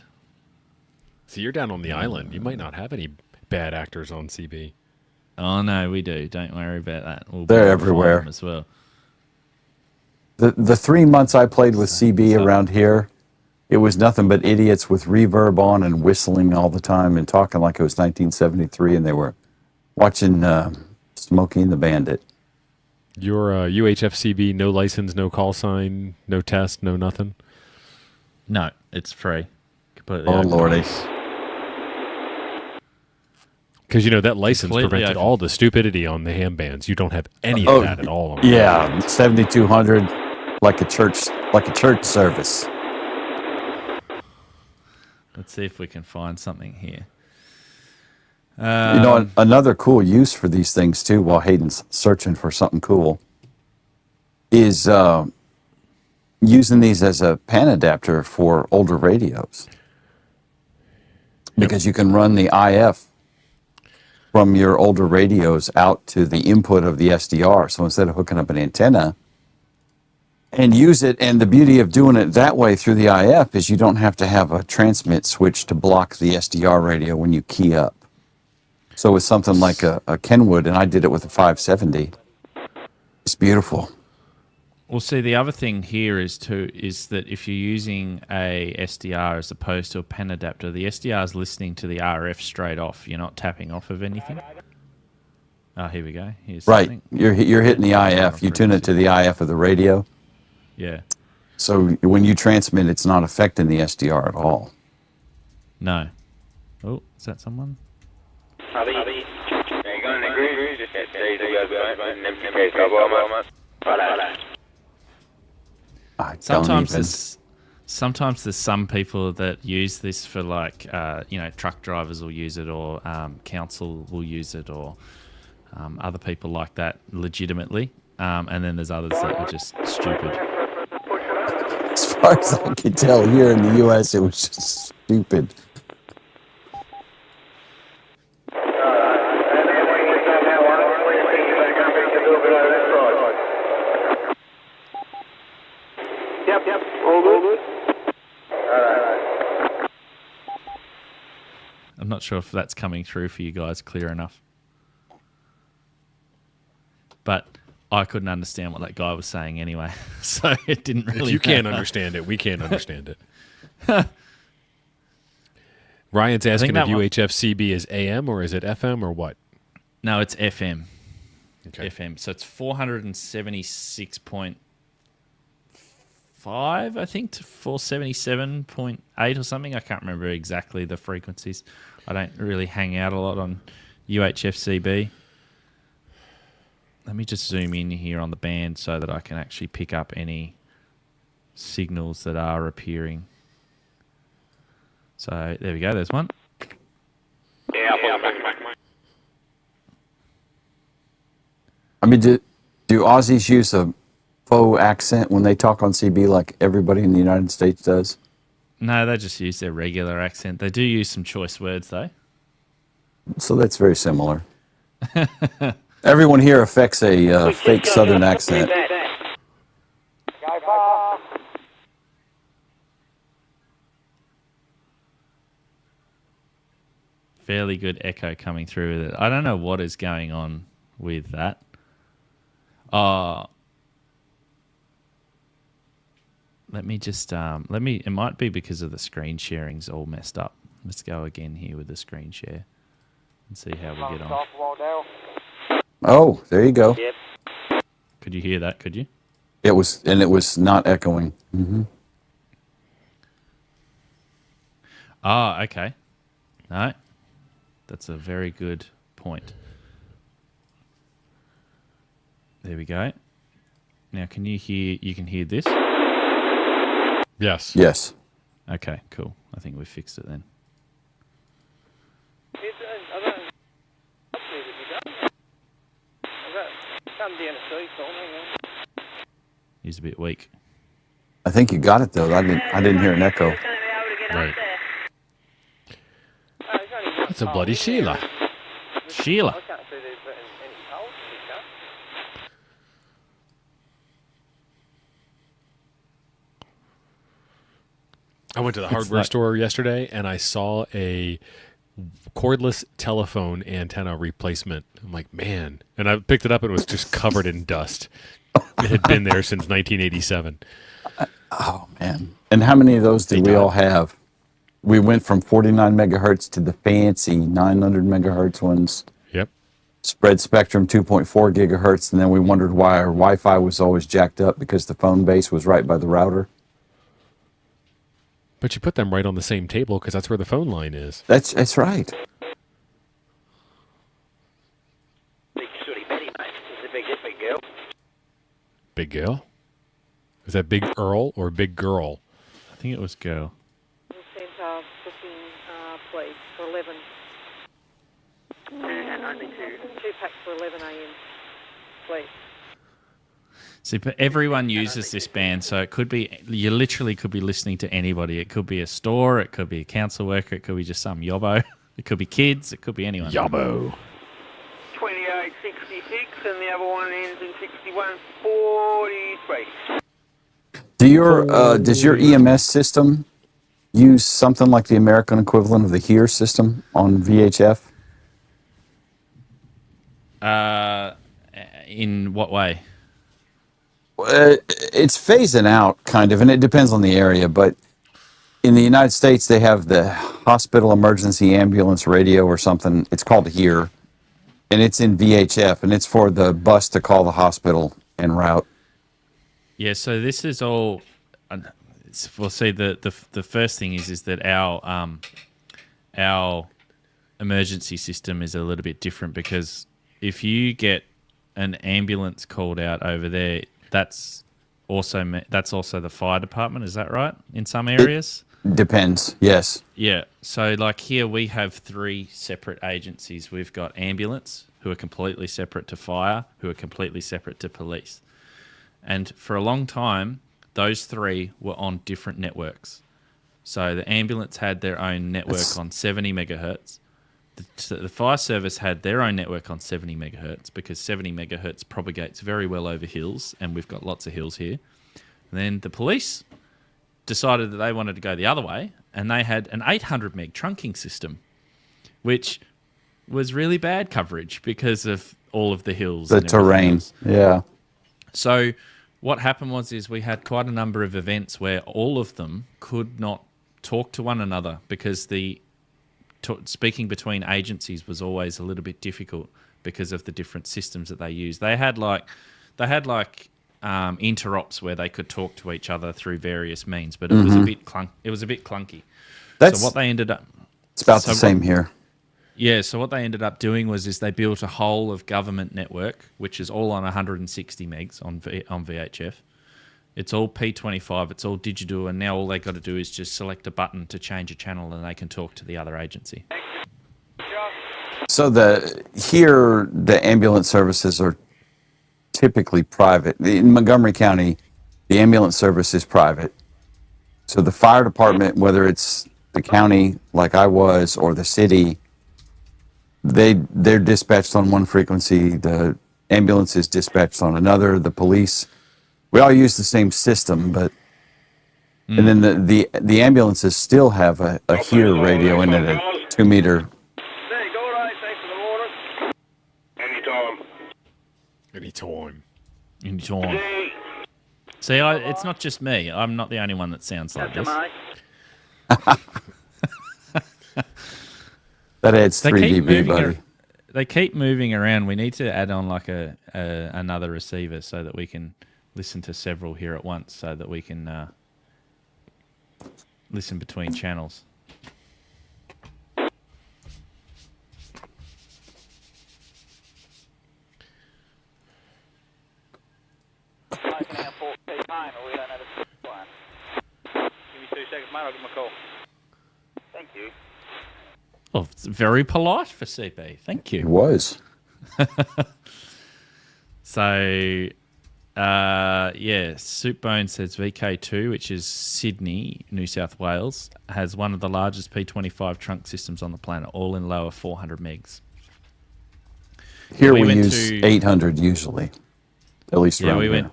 Speaker 2: See, you're down on the island. You might not have any bad actors on CB.
Speaker 1: Oh no, we do. Don't worry about that. We'll
Speaker 3: They're
Speaker 1: be able to find
Speaker 3: everywhere.
Speaker 1: them as well.
Speaker 3: The 3 months I played with CB around here, it was nothing but idiots with reverb on and whistling all the time and talking like it was 1973 and they were watching Smokey and the Bandit.
Speaker 2: Your UHF-CB, no license, no call sign, no test, no nothing?
Speaker 1: No, it's free. Completely
Speaker 3: Oh,
Speaker 1: open.
Speaker 3: Lordy.
Speaker 2: Because, that license
Speaker 1: Completely
Speaker 2: prevented
Speaker 1: open.
Speaker 2: all the stupidity on the ham bands. You don't have any
Speaker 3: Oh,
Speaker 2: of that at all. On
Speaker 3: Yeah, 7200 like a church service.
Speaker 1: Let's see if we can find something here.
Speaker 3: Another cool use for these things too, while Hayden's searching for something cool, is using these as a pan adapter for older radios. Because you can run the IF from your older radios out to the input of the SDR. So instead of hooking up an antenna and use it, and the beauty of doing it that way through the IF is you don't have to have a transmit switch to block the SDR radio when you key up. So with something like a Kenwood, and I did it with a 570, it's beautiful.
Speaker 1: Well, see, the other thing here is that if you're using a SDR as opposed to a pen adapter, the SDR is listening to the RF straight off. You're not tapping off of anything. Oh, here we go. Here's
Speaker 3: Right,
Speaker 1: something.
Speaker 3: you're hitting the IF. You tune it to the IF of the radio.
Speaker 1: Yeah.
Speaker 3: So when you transmit, it's not affecting the SDR at all.
Speaker 1: No. Oh, is that someone? Sometimes there's some people that use this for truck drivers will use it, or council will use it, or other people like that legitimately. And then there's others that are just stupid.
Speaker 3: As far as I can tell, here in the U.S., it was just stupid.
Speaker 4: Yep, all good.
Speaker 1: I'm not sure if that's coming through for you guys clear enough. But I couldn't understand what that guy was saying anyway, so it didn't really
Speaker 2: If you can't
Speaker 1: matter.
Speaker 2: understand it, we can't understand it. Ryan's asking if
Speaker 1: that one-
Speaker 2: UHF-CB is AM or is it FM or what?
Speaker 1: No, it's FM.
Speaker 2: Okay.
Speaker 1: FM. So it's 476.5, I think, to 477.8 or something. I can't remember exactly the frequencies. I don't really hang out a lot on UHF-CB. Let me just zoom in here on the band so that I can actually pick up any signals that are appearing. So there we go. There's one.
Speaker 3: I mean, do Aussies use a faux accent when they talk on CB like everybody in the United States does?
Speaker 1: No, they just use their regular accent. They do use some choice words, though.
Speaker 3: So that's very similar. Everyone here affects a fake Southern accent.
Speaker 1: Fairly good echo coming through with it. I don't know what is going on with that. Let me just it might be because of the screen sharing's all messed up. Let's go again here with the screen share and see how we get on.
Speaker 3: Oh, there you go.
Speaker 1: Could you hear that? Could you?
Speaker 3: It was not echoing. Mm-hmm.
Speaker 1: Ah, okay. No, that's a very good point. There we go. Now, can you hear? You can hear this?
Speaker 2: Yes.
Speaker 3: Yes.
Speaker 1: Okay, cool. I think we fixed it then. He's a bit weak.
Speaker 3: I think you got it though. I didn't hear an echo.
Speaker 2: Right. That's a bloody Sheila.
Speaker 1: Sheila.
Speaker 2: I went to the hardware store yesterday and I saw a cordless telephone antenna replacement. I'm like, man. And I picked it up and it was just covered in dust. It had been there since 1987.
Speaker 3: Oh, man. And how many of those did we all have? We went from 49 megahertz to the fancy 900 megahertz ones.
Speaker 2: Yep.
Speaker 3: Spread spectrum 2.4 gigahertz, and then we wondered why our Wi-Fi was always jacked up because the phone base was right by the router.
Speaker 2: But you put them right on the same table because that's where the phone line is.
Speaker 3: That's right.
Speaker 4: Big sooty Betty, mate. Is it big girl?
Speaker 2: Big girl? Is that Big Earl or Big Girl?
Speaker 1: I think it was girl.
Speaker 6: Centre booking, please, for 11.
Speaker 4: And 92.
Speaker 6: 2 packs for 11 a.m. Please.
Speaker 1: See, but everyone uses this band, so it could be, you literally could be listening to anybody. It could be a store, it could be a council worker, it could be just some yobbo, it could be kids, it could be anyone.
Speaker 2: Yobbo.
Speaker 4: 2866, and the other one ends in 6143.
Speaker 3: Does your EMS system use something like the American equivalent of the HERE system on VHF?
Speaker 1: In what way?
Speaker 3: It's phasing out, kind of, and it depends on the area, but in the United States, they have the hospital emergency ambulance radio or something. It's called HERE, and it's in VHF, and it's for the bus to call the hospital en route.
Speaker 1: Yeah, so this is all. We'll see. The first thing is that our emergency system is a little bit different because if you get an ambulance called out over there, that's also the fire department. Is that right? In some areas,
Speaker 3: it depends. Yes.
Speaker 1: Yeah. So like here we have 3 separate agencies. We've got ambulance, who are completely separate to fire, who are completely separate to police. And for a long time, those 3 were on different networks. So the ambulance had their own network on 70 megahertz. The fire service had their own network on 70 megahertz because 70 megahertz propagates very well over hills, and we've got lots of hills here. And then the police decided that they wanted to go the other way, and they had an 800 meg trunking system, which was really bad coverage because of all of the hills.
Speaker 3: The terrain, yeah.
Speaker 1: So what happened was we had quite a number of events where all of them could not talk to one another because speaking between agencies was always a little bit difficult because of the different systems that they use. They had interops where they could talk to each other through various means, but it was a bit clunky. So what they ended up,
Speaker 3: it's about the same here.
Speaker 1: Yeah, so what they ended up doing was they built a whole of government network, which is all on 160 megs on VHF. It's all P25, it's all digital, and now all they got to do is just select a button to change a channel and they can talk to the other agency.
Speaker 3: So here the ambulance services are typically private. In Montgomery County, the ambulance service is private. So the fire department, whether it's the county like I was or the city, they're dispatched on one frequency, the ambulance is dispatched on another, the police. We all use the same system, but and then the ambulances still have a HERE radio in it, a 2 meter.
Speaker 2: Anytime.
Speaker 1: See, it's not just me. I'm not the only one that sounds like this.
Speaker 3: That adds 3 dB, buddy.
Speaker 1: They keep moving around. We need to add on like another receiver so that we can listen to several here at once, so that we can listen between channels.
Speaker 4: Thank you.
Speaker 1: Oh, it's very polite for CP. Thank you.
Speaker 3: It was.
Speaker 1: So, Soupbone says VK2, which is Sydney, New South Wales, has one of the largest P25 trunk systems on the planet, all in lower 400 megs.
Speaker 3: Here we use 800 usually, at least around here.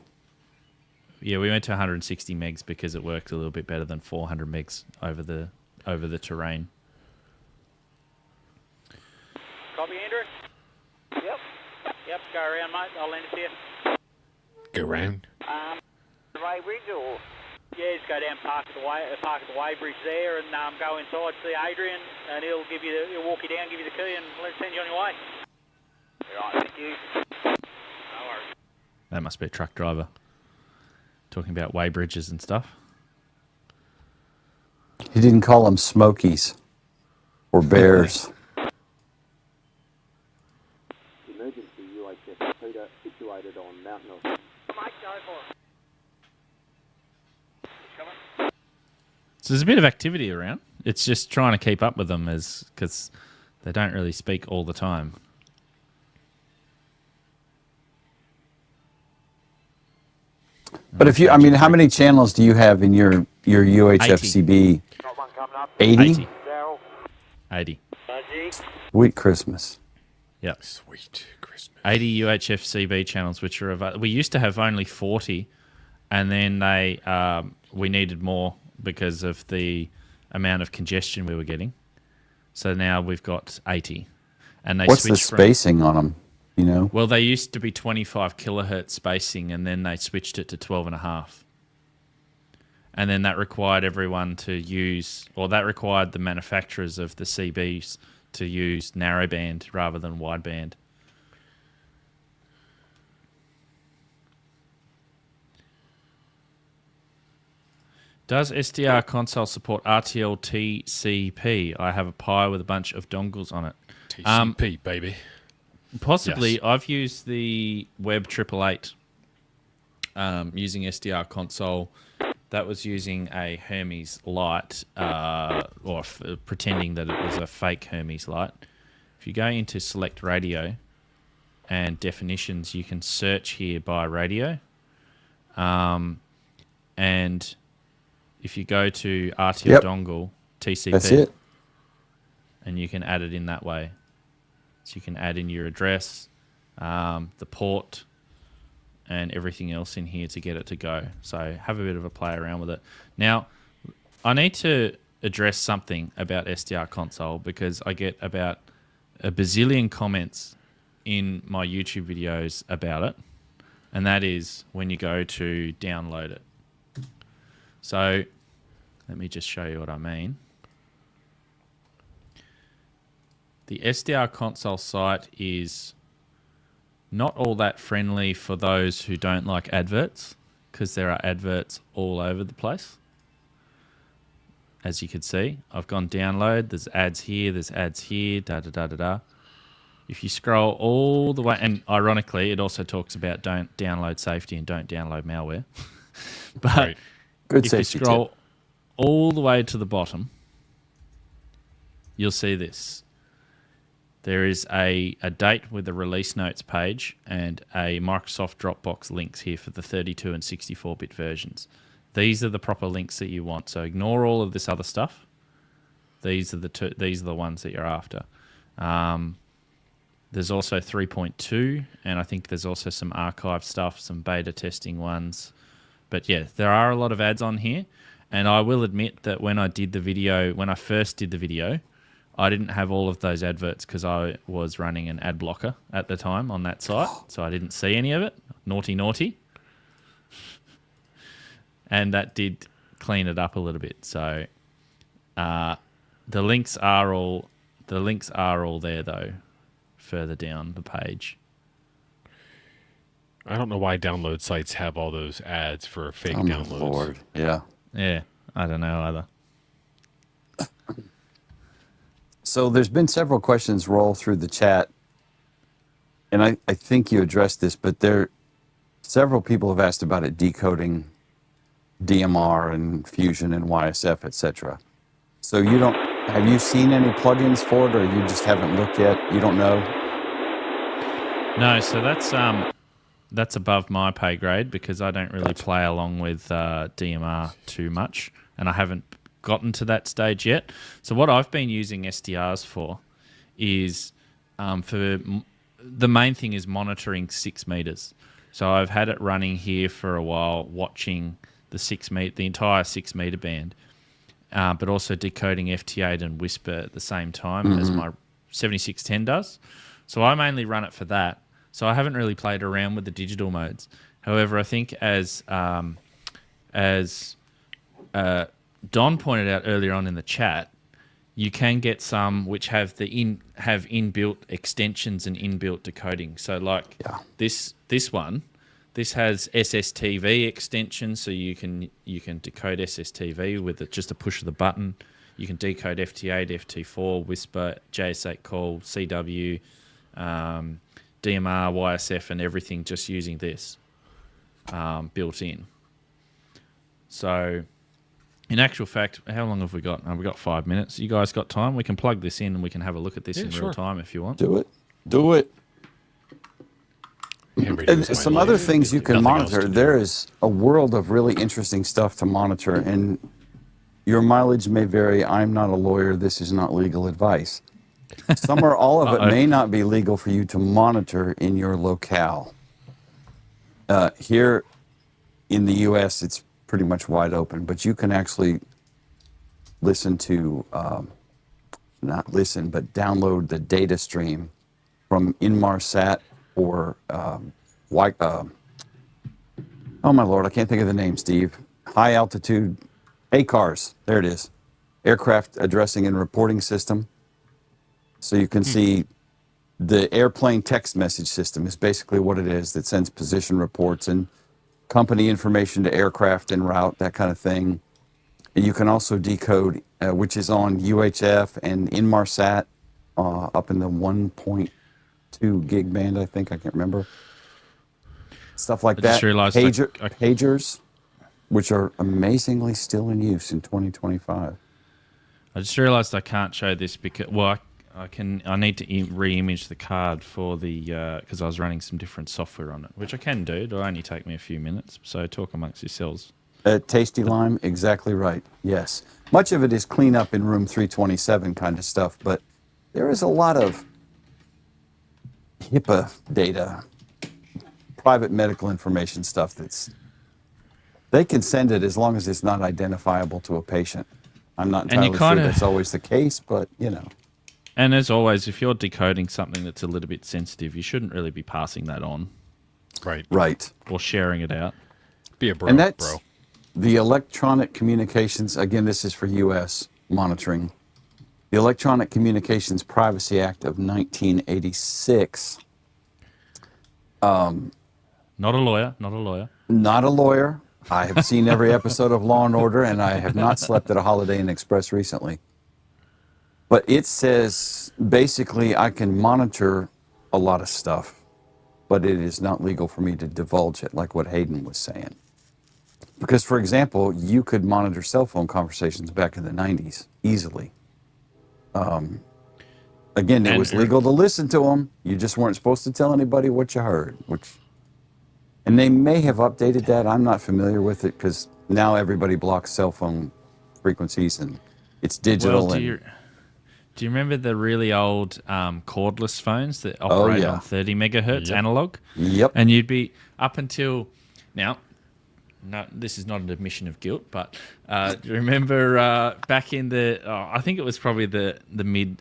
Speaker 1: Yeah, we went to 160 megs because it worked a little bit better than 400 megs over the terrain.
Speaker 7: Copy, Andrew? Yep, go around, mate. I'll land it here.
Speaker 2: Go round.
Speaker 4: Weighbridge or?
Speaker 7: Yeah, just go down, park at the weighbridge there, and go inside, see Adrian, and he'll walk you down, give you the key, and let's send you on your way.
Speaker 4: Right, thank you.
Speaker 7: No worries.
Speaker 1: That must be a truck driver talking about way bridges and stuff.
Speaker 3: He didn't call them Smokies or Bears.
Speaker 8: Emergency UHF Peter situated on Mountain of.
Speaker 7: Mate, go for it.
Speaker 1: So there's a bit of activity around. It's just trying to keep up with them because they don't really speak all the time.
Speaker 3: But if you, I mean, how many channels do you have in your UHF-CB? 80?
Speaker 1: 80.
Speaker 3: Sweet Christmas.
Speaker 1: Yep.
Speaker 2: Sweet Christmas.
Speaker 1: 80 UHF-CB channels, which are available. We used to have only 40, and then we needed more because of the amount of congestion we were getting. So now we've got 80. And they
Speaker 3: What's the
Speaker 1: switched
Speaker 3: spacing on them? You know?
Speaker 1: Well, they used to be 25 kilohertz spacing, and then they switched it to 12.5. And then that required everyone to use, or that required the manufacturers of the CBs to use narrowband rather than wideband. Does SDR console support rtl-tcp? I have a Pi with a bunch of dongles on it.
Speaker 2: TCP, baby.
Speaker 1: Possibly.
Speaker 2: Yes.
Speaker 1: I've used the Web 888 using SDR console. That was using a Hermes light, pretending that it was a fake Hermes light. If you go into select radio and definitions, you can search here by radio. And if you go to RTL dongle, TCP,
Speaker 3: that's it.
Speaker 1: And you can add it in that way. So you can add in your address, the port, and everything else in here to get it to go. So have a bit of a play around with it. Now, I need to address something about SDR console because I get about a bazillion comments in my YouTube videos about it, and that is when you go to download it. So let me just show you what I mean. The SDR console site is not all that friendly for those who don't like adverts because there are adverts all over the place. As you can see, I've gone download, there's ads here, da-da-da-da-da. If you scroll all the way, and ironically, it also talks about don't download safety and don't download malware. But
Speaker 2: Right.
Speaker 3: Good
Speaker 1: if
Speaker 3: safety
Speaker 1: you scroll
Speaker 3: tip.
Speaker 1: all the way to the bottom, you'll see this. There is a date with the release notes page and a Microsoft Dropbox links here for the 32 and 64-bit versions. These are the proper links that you want. So ignore all of this other stuff. These are the ones that you're after. There's also 3.2, and I think there's also some archive stuff, some beta testing ones. But yeah, there are a lot of ads on here. And I will admit that when I first did the video, I didn't have all of those adverts because I was running an ad blocker at the time on that site. So I didn't see any of it. Naughty, naughty. And that did clean it up a little bit. So the links are all there though, further down the page.
Speaker 2: I don't know why download sites have all those ads for fake
Speaker 3: Oh, my
Speaker 2: downloads.
Speaker 3: Lord. Yeah.
Speaker 1: Yeah, I don't know either.
Speaker 3: So there's been several questions roll through the chat, and I think you addressed this, but several people have asked about it decoding DMR and Fusion and YSF, etc. So have you seen any plugins for it, or you just haven't looked yet? You don't know?
Speaker 1: No, so that's above my pay grade because I don't really play along with DMR too much, and I haven't gotten to that stage yet. So what I've been using SDRs for is the main thing is monitoring 6 meters. So I've had it running here for a while, watching the entire 6 meter band, but also decoding FT8 and Whisper at the same time as my 7610 does. So I mainly run it for that. So I haven't really played around with the digital modes. However, I think as Don pointed out earlier on in the chat, you can get some which have inbuilt extensions and inbuilt decoding. So like this one, this has SSTV extension, so you can decode SSTV with just a push of the button. You can decode FT8, FT4, Whisper, JS8 call, CW, DMR, YSF, and everything just using this built in. So in actual fact, how long have we got? We've got 5 minutes. You guys got time? We can plug this in and we can have a look at this in real time if you want.
Speaker 3: Do it. And some other things you can monitor. There is a world of really interesting stuff to monitor, and your mileage may vary. I'm not a lawyer. This is not legal advice. Some or all of it may not be legal for you to monitor in your locale. Here in the U.S., it's pretty much wide open, but you can actually listen to, not listen, but download the data stream from Inmarsat or, oh my Lord, I can't think of the name, Steve. High altitude, ACARS, there it is. Aircraft Addressing and Reporting System. So you can see the airplane text message system is basically what it is, that sends position reports and company information to aircraft en route, that kind of thing. And you can also decode, which is on UHF and Inmarsat up in the 1.2 gig band, I think. I can't remember. Stuff like that. Pagers, which are amazingly still in use in 2025.
Speaker 1: I just realised I can't show this because, well, I need to re-image the card for the because I was running some different software on it, which I can do. It'll only take me a few minutes. So talk amongst yourselves.
Speaker 3: Tasty Lime, exactly right. Yes, much of it is clean up in room 327 kind of stuff, but there is a lot of HIPAA data, private medical information stuff they can send it as long as it's not identifiable to a patient. I'm not entirely sure that's always the case, but you know.
Speaker 1: And as always, if you're decoding something that's a little bit sensitive, you shouldn't really be passing that on.
Speaker 3: Right.
Speaker 1: Or sharing it out.
Speaker 2: Be a bro,
Speaker 3: and that's the Electronic Communications, again, this is for U.S. monitoring. The Electronic Communications Privacy Act of 1986.
Speaker 1: Not a lawyer.
Speaker 3: Not a lawyer. I have seen every episode of Law & Order, and I have not slept at a Holiday Inn Express recently. But it says, basically, I can monitor a lot of stuff, but it is not legal for me to divulge it, like what Hayden was saying. Because, for example, you could monitor cell phone conversations back in the 90s easily. Again, it was legal to listen to them. You just weren't supposed to tell anybody what you heard. And they may have updated that. I'm not familiar with it because now everybody blocks cell phone frequencies and it's digital.
Speaker 1: Well, do you remember the really old cordless phones that operate on 30 megahertz analog?
Speaker 3: Yep.
Speaker 1: And you'd be up until now. No, this is not an admission of guilt, but do you remember back in the? I think it was probably the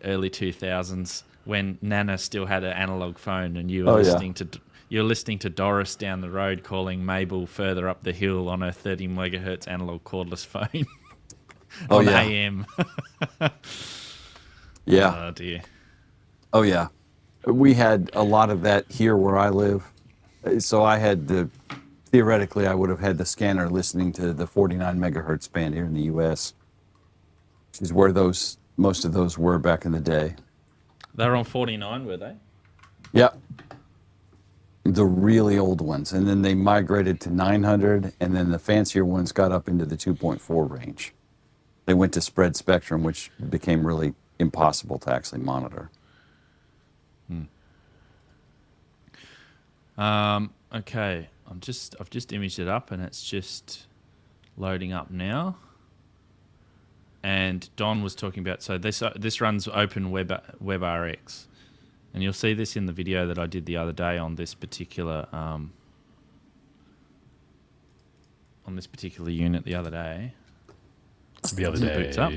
Speaker 1: early 2000s when Nana still had an analog phone, and you were listening to Doris down the road calling Mabel further up the hill on her 30 megahertz analog cordless phone on AM.
Speaker 3: Yeah.
Speaker 1: Oh, dear.
Speaker 3: Oh, yeah. We had a lot of that here where I live. So I had theoretically, I would have had the scanner listening to the 49 megahertz band here in the U.S., which is where most of those were back in the day.
Speaker 1: They were on 49, were they?
Speaker 3: Yep. The really old ones. And then they migrated to 900, and then the fancier ones got up into the 2.4 range. They went to spread spectrum, which became really impossible to actually monitor.
Speaker 1: Okay, I've just imaged it up and it's just loading up now. And Don was talking about, so this runs Open WebRx, and you'll see this in the video that I did the other day on this particular on this particular unit the other day.
Speaker 2: Boots up.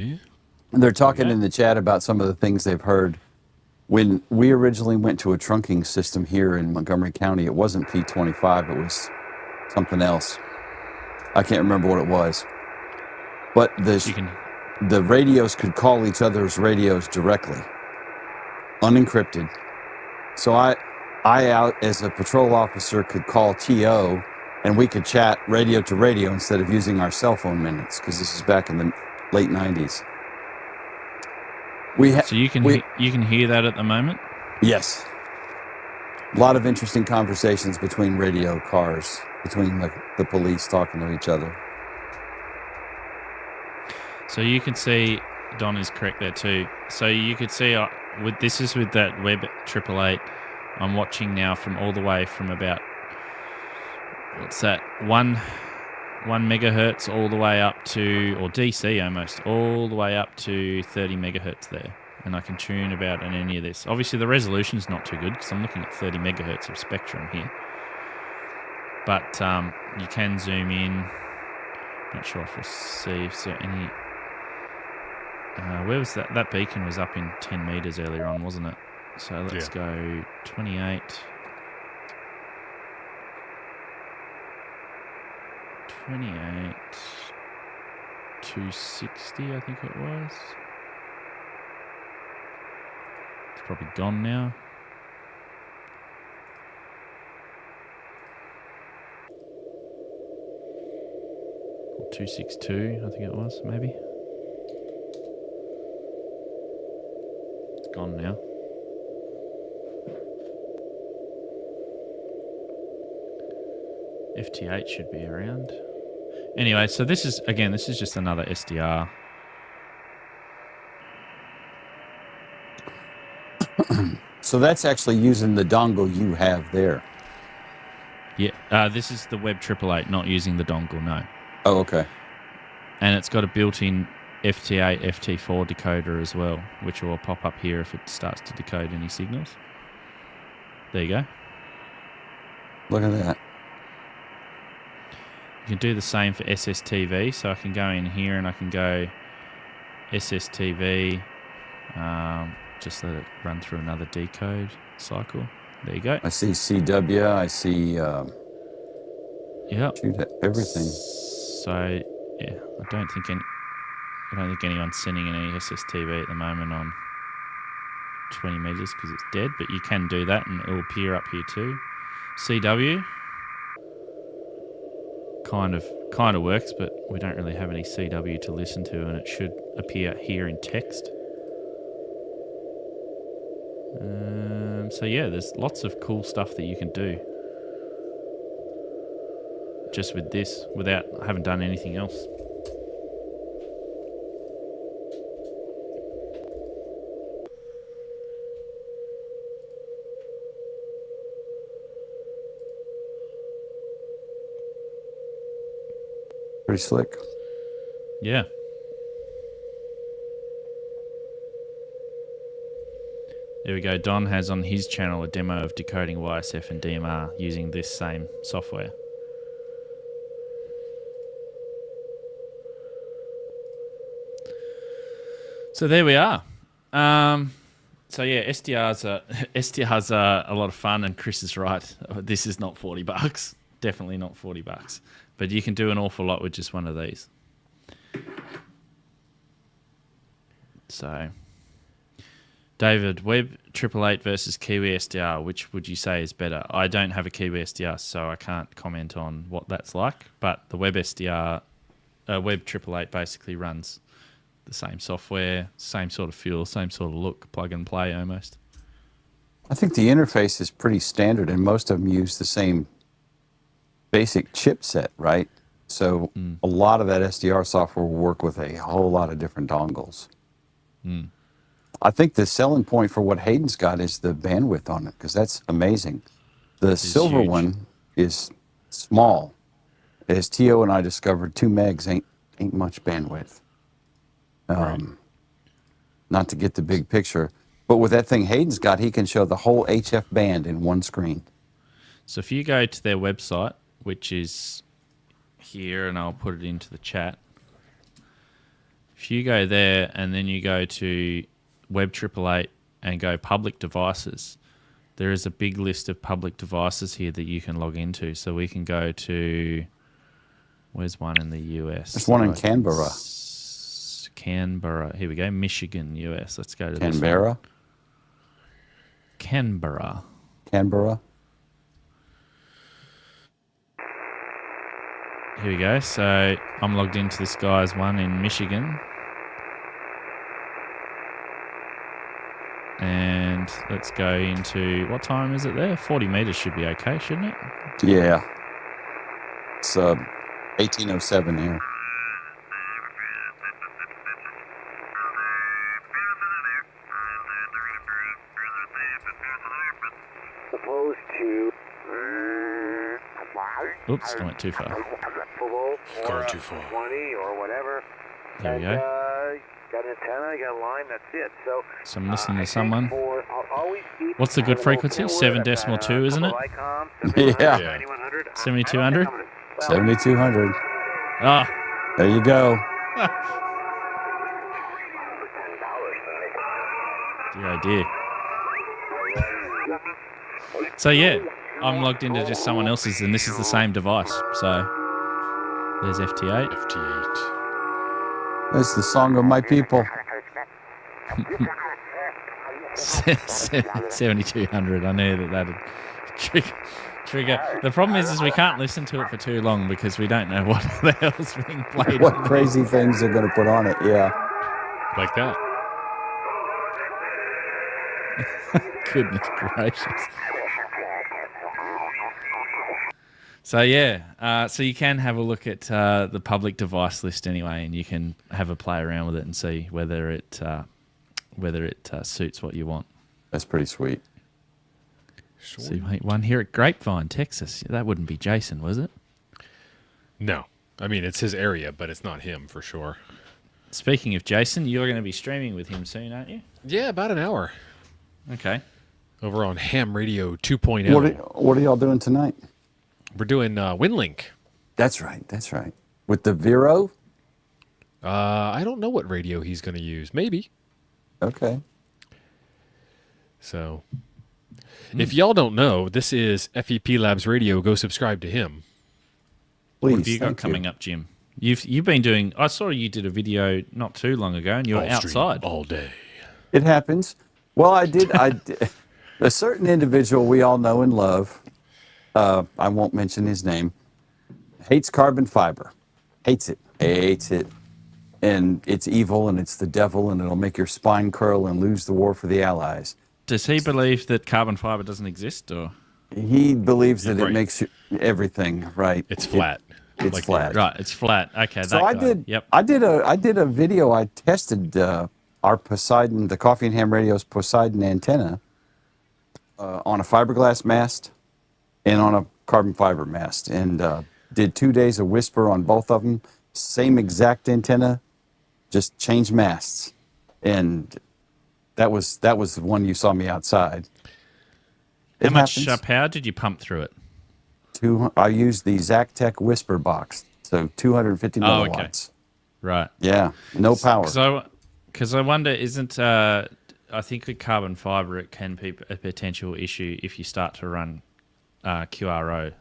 Speaker 3: They're talking in the chat about some of the things they've heard. When we originally went to a trunking system here in Montgomery County, it wasn't P25, it was something else. I can't remember what it was. But the radios could call each other's radios directly, unencrypted. So I out as a patrol officer could call TO, and we could chat radio to radio instead of using our cell phone minutes, because this is back in the late 90s.
Speaker 1: So you can hear that at the moment?
Speaker 3: Yes. A lot of interesting conversations between radio cars, between the police talking to each other.
Speaker 1: So you can see, Don is correct there too. So you could see, this is with that Web 888. I'm watching now from all the way from about, what's that, 1 megahertz all the way up to, or DC almost, all the way up to 30 megahertz there. And I can tune about in any of this. Obviously the resolution's not too good because I'm looking at 30 megahertz of spectrum here. But you can zoom in. Not sure if we'll see if there any... where was that? That beacon was up in 10 meters earlier on, wasn't it? So let's go 28. 28. 260, I think it was. It's probably gone now. Or 262, I think it was, maybe. It's gone now. FT8 should be around. Anyway, so this is just another SDR.
Speaker 3: So that's actually using the dongle you have there.
Speaker 1: Yeah, this is the Web 888, not using the dongle, no.
Speaker 3: Oh, okay.
Speaker 1: And it's got a built-in FT8, FT4 decoder as well, which will pop up here if it starts to decode any signals. There you go.
Speaker 3: Look at that.
Speaker 1: You can do the same for SSTV, so I can go in here and I can go SSTV, just let it run through another decode cycle. There you go.
Speaker 3: I see CW, I see everything.
Speaker 1: So yeah, I don't think anyone's sending any SSTV at the moment on 20 meters because it's dead, but you can do that and it'll appear up here too. CW kind of works, but we don't really have any CW to listen to, and it should appear here in text. So yeah, there's lots of cool stuff that you can do just with this without having done anything else.
Speaker 3: Pretty slick.
Speaker 1: Yeah. There we go. Don has on his channel a demo of decoding YSF and DMR using this same software. So there we are. So yeah, SDRs are a lot of fun, and Chris is right. This is not $40. Definitely not $40. But you can do an awful lot with just one of these. So, David, Web 888 versus Kiwi SDR, which would you say is better? I don't have a Kiwi SDR, so I can't comment on what that's like. But the Web SDR, Web 888 basically runs the same software, same sort of feel, same sort of look, plug and play almost.
Speaker 3: I think the interface is pretty standard, and most of them use the same basic chipset, right? So a lot of that SDR software will work with a whole lot of different dongles. I think the selling point for what Hayden's got is the bandwidth on it, because that's amazing. The silver one is small. As Tio and I discovered, 2 megs ain't much bandwidth. Not to get the big picture. But with that thing Hayden's got, he can show the whole HF band in one screen.
Speaker 1: So if you go to their website, which is here, and I'll put it into the chat. If you go there and then you go to Web 888 and go public devices, there is a big list of public devices here that you can log into. So we can go to, where's one in the US?
Speaker 3: There's one in Canberra.
Speaker 1: Canberra. Here we go. Michigan, US. Let's go to
Speaker 3: Canberra.
Speaker 1: this one. Canberra.
Speaker 3: Canberra.
Speaker 1: Here we go. So I'm logged into this guy's one in Michigan. And let's go into, what time is it there? 40 meters should be okay, shouldn't it?
Speaker 3: Yeah. It's 1807 here.
Speaker 8: Supposed to.
Speaker 1: Oops, I went too far.
Speaker 2: Going too far.
Speaker 8: 20 or whatever.
Speaker 1: There we go.
Speaker 8: Got an antenna, got a line, that's it.
Speaker 1: So I'm listening to someone. What's the good frequency? 7.2, isn't it?
Speaker 3: Yeah.
Speaker 1: 7200?
Speaker 3: 7200.
Speaker 1: Ah,
Speaker 3: There you go.
Speaker 1: dear idea. So yeah, I'm logged into just someone else's, and this is the same device. So there's FT8.
Speaker 2: FT8.
Speaker 3: That's the song of my people.
Speaker 1: 7200. I knew that'd trigger. The problem is we can't listen to it for too long because we don't know what the hell's being played.
Speaker 3: What crazy things they're going to put on it, yeah.
Speaker 2: Like that.
Speaker 1: Goodness gracious. So yeah, so you can have a look at the public device list anyway, and you can have a play around with it and see whether it suits what you want.
Speaker 3: That's pretty sweet.
Speaker 1: See, mate, one here at Grapevine, Texas. That wouldn't be Jason, was it?
Speaker 2: No. I mean, it's his area, but it's not him for sure.
Speaker 1: Speaking of Jason, you're going to be streaming with him soon, aren't you?
Speaker 2: Yeah, about an hour.
Speaker 1: Okay.
Speaker 2: Over on Ham Radio 2.0.
Speaker 3: What are y'all doing tonight?
Speaker 2: We're doing WinLink.
Speaker 3: That's right. That's right. With the Vero?
Speaker 2: I don't know what radio he's going to use. Maybe.
Speaker 3: Okay.
Speaker 2: So, if y'all don't know, this is FEP Labs Radio. Go subscribe to him.
Speaker 3: Please.
Speaker 1: What have you got coming up, Jim? You've been doing. I saw you did a video not too long ago, and you were outside
Speaker 2: all day.
Speaker 3: It happens. Well, I did. A certain individual we all know and love. I won't mention his name. Hates carbon fiber. Hates it. Hates it. And it's evil, and it's the devil, and it'll make your spine curl and lose the war for the Allies.
Speaker 1: Does he believe that carbon fiber doesn't exist, or
Speaker 3: he believes that
Speaker 2: Right.
Speaker 3: it makes everything right?
Speaker 2: It's flat.
Speaker 3: It's
Speaker 2: Like
Speaker 3: flat.
Speaker 1: right? It's flat. Okay.
Speaker 3: So
Speaker 1: that
Speaker 3: I
Speaker 1: guy.
Speaker 3: did.
Speaker 1: Yep.
Speaker 3: I did a video. I tested our Poseidon, the Coffee and Ham Radio's Poseidon antenna, on a fiberglass mast and on a carbon fiber mast, and did 2 days of whisper on both of them. Same exact antenna, just changed masts, and that was the one you saw me outside.
Speaker 1: How
Speaker 3: It
Speaker 1: much
Speaker 3: happens.
Speaker 1: power did you pump through it?
Speaker 3: I used the Zactec Whisper box, so 250
Speaker 1: Oh, okay.
Speaker 3: milliwatts.
Speaker 1: Right.
Speaker 3: Yeah, no power.
Speaker 1: Because I wonder, isn't I think with carbon fiber it can be a potential issue if you start to run QRO.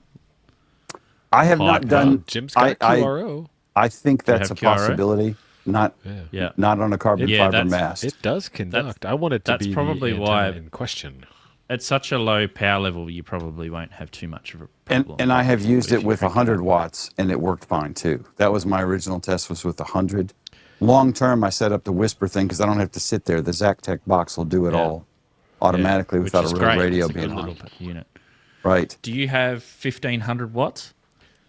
Speaker 3: I have not done.
Speaker 2: Jim's got QRO.
Speaker 3: I think that's a
Speaker 1: have QRO?
Speaker 3: possibility. Not
Speaker 1: Yeah.
Speaker 3: not on a carbon
Speaker 1: Yeah,
Speaker 3: fiber
Speaker 1: that's-
Speaker 3: mast.
Speaker 2: It does conduct. I want it to
Speaker 1: that's
Speaker 2: be
Speaker 1: probably
Speaker 2: the
Speaker 1: why-
Speaker 2: antenna in question.
Speaker 1: At such a low power level, you probably won't have too much of a problem.
Speaker 3: And I have used
Speaker 1: if
Speaker 3: it
Speaker 1: you
Speaker 3: with
Speaker 1: crank
Speaker 3: 100 watts, and it worked fine too. That was my original test, was with 100. Long term, I set up the Whisper thing because I don't have to sit there. The Zactec box will do it
Speaker 1: Yeah.
Speaker 3: all automatically
Speaker 1: which
Speaker 3: without
Speaker 1: is
Speaker 3: a real
Speaker 1: great.
Speaker 3: radio
Speaker 1: It's a
Speaker 3: being
Speaker 1: good
Speaker 3: on.
Speaker 1: little unit.
Speaker 3: Right.
Speaker 1: Do you have 1500 watts?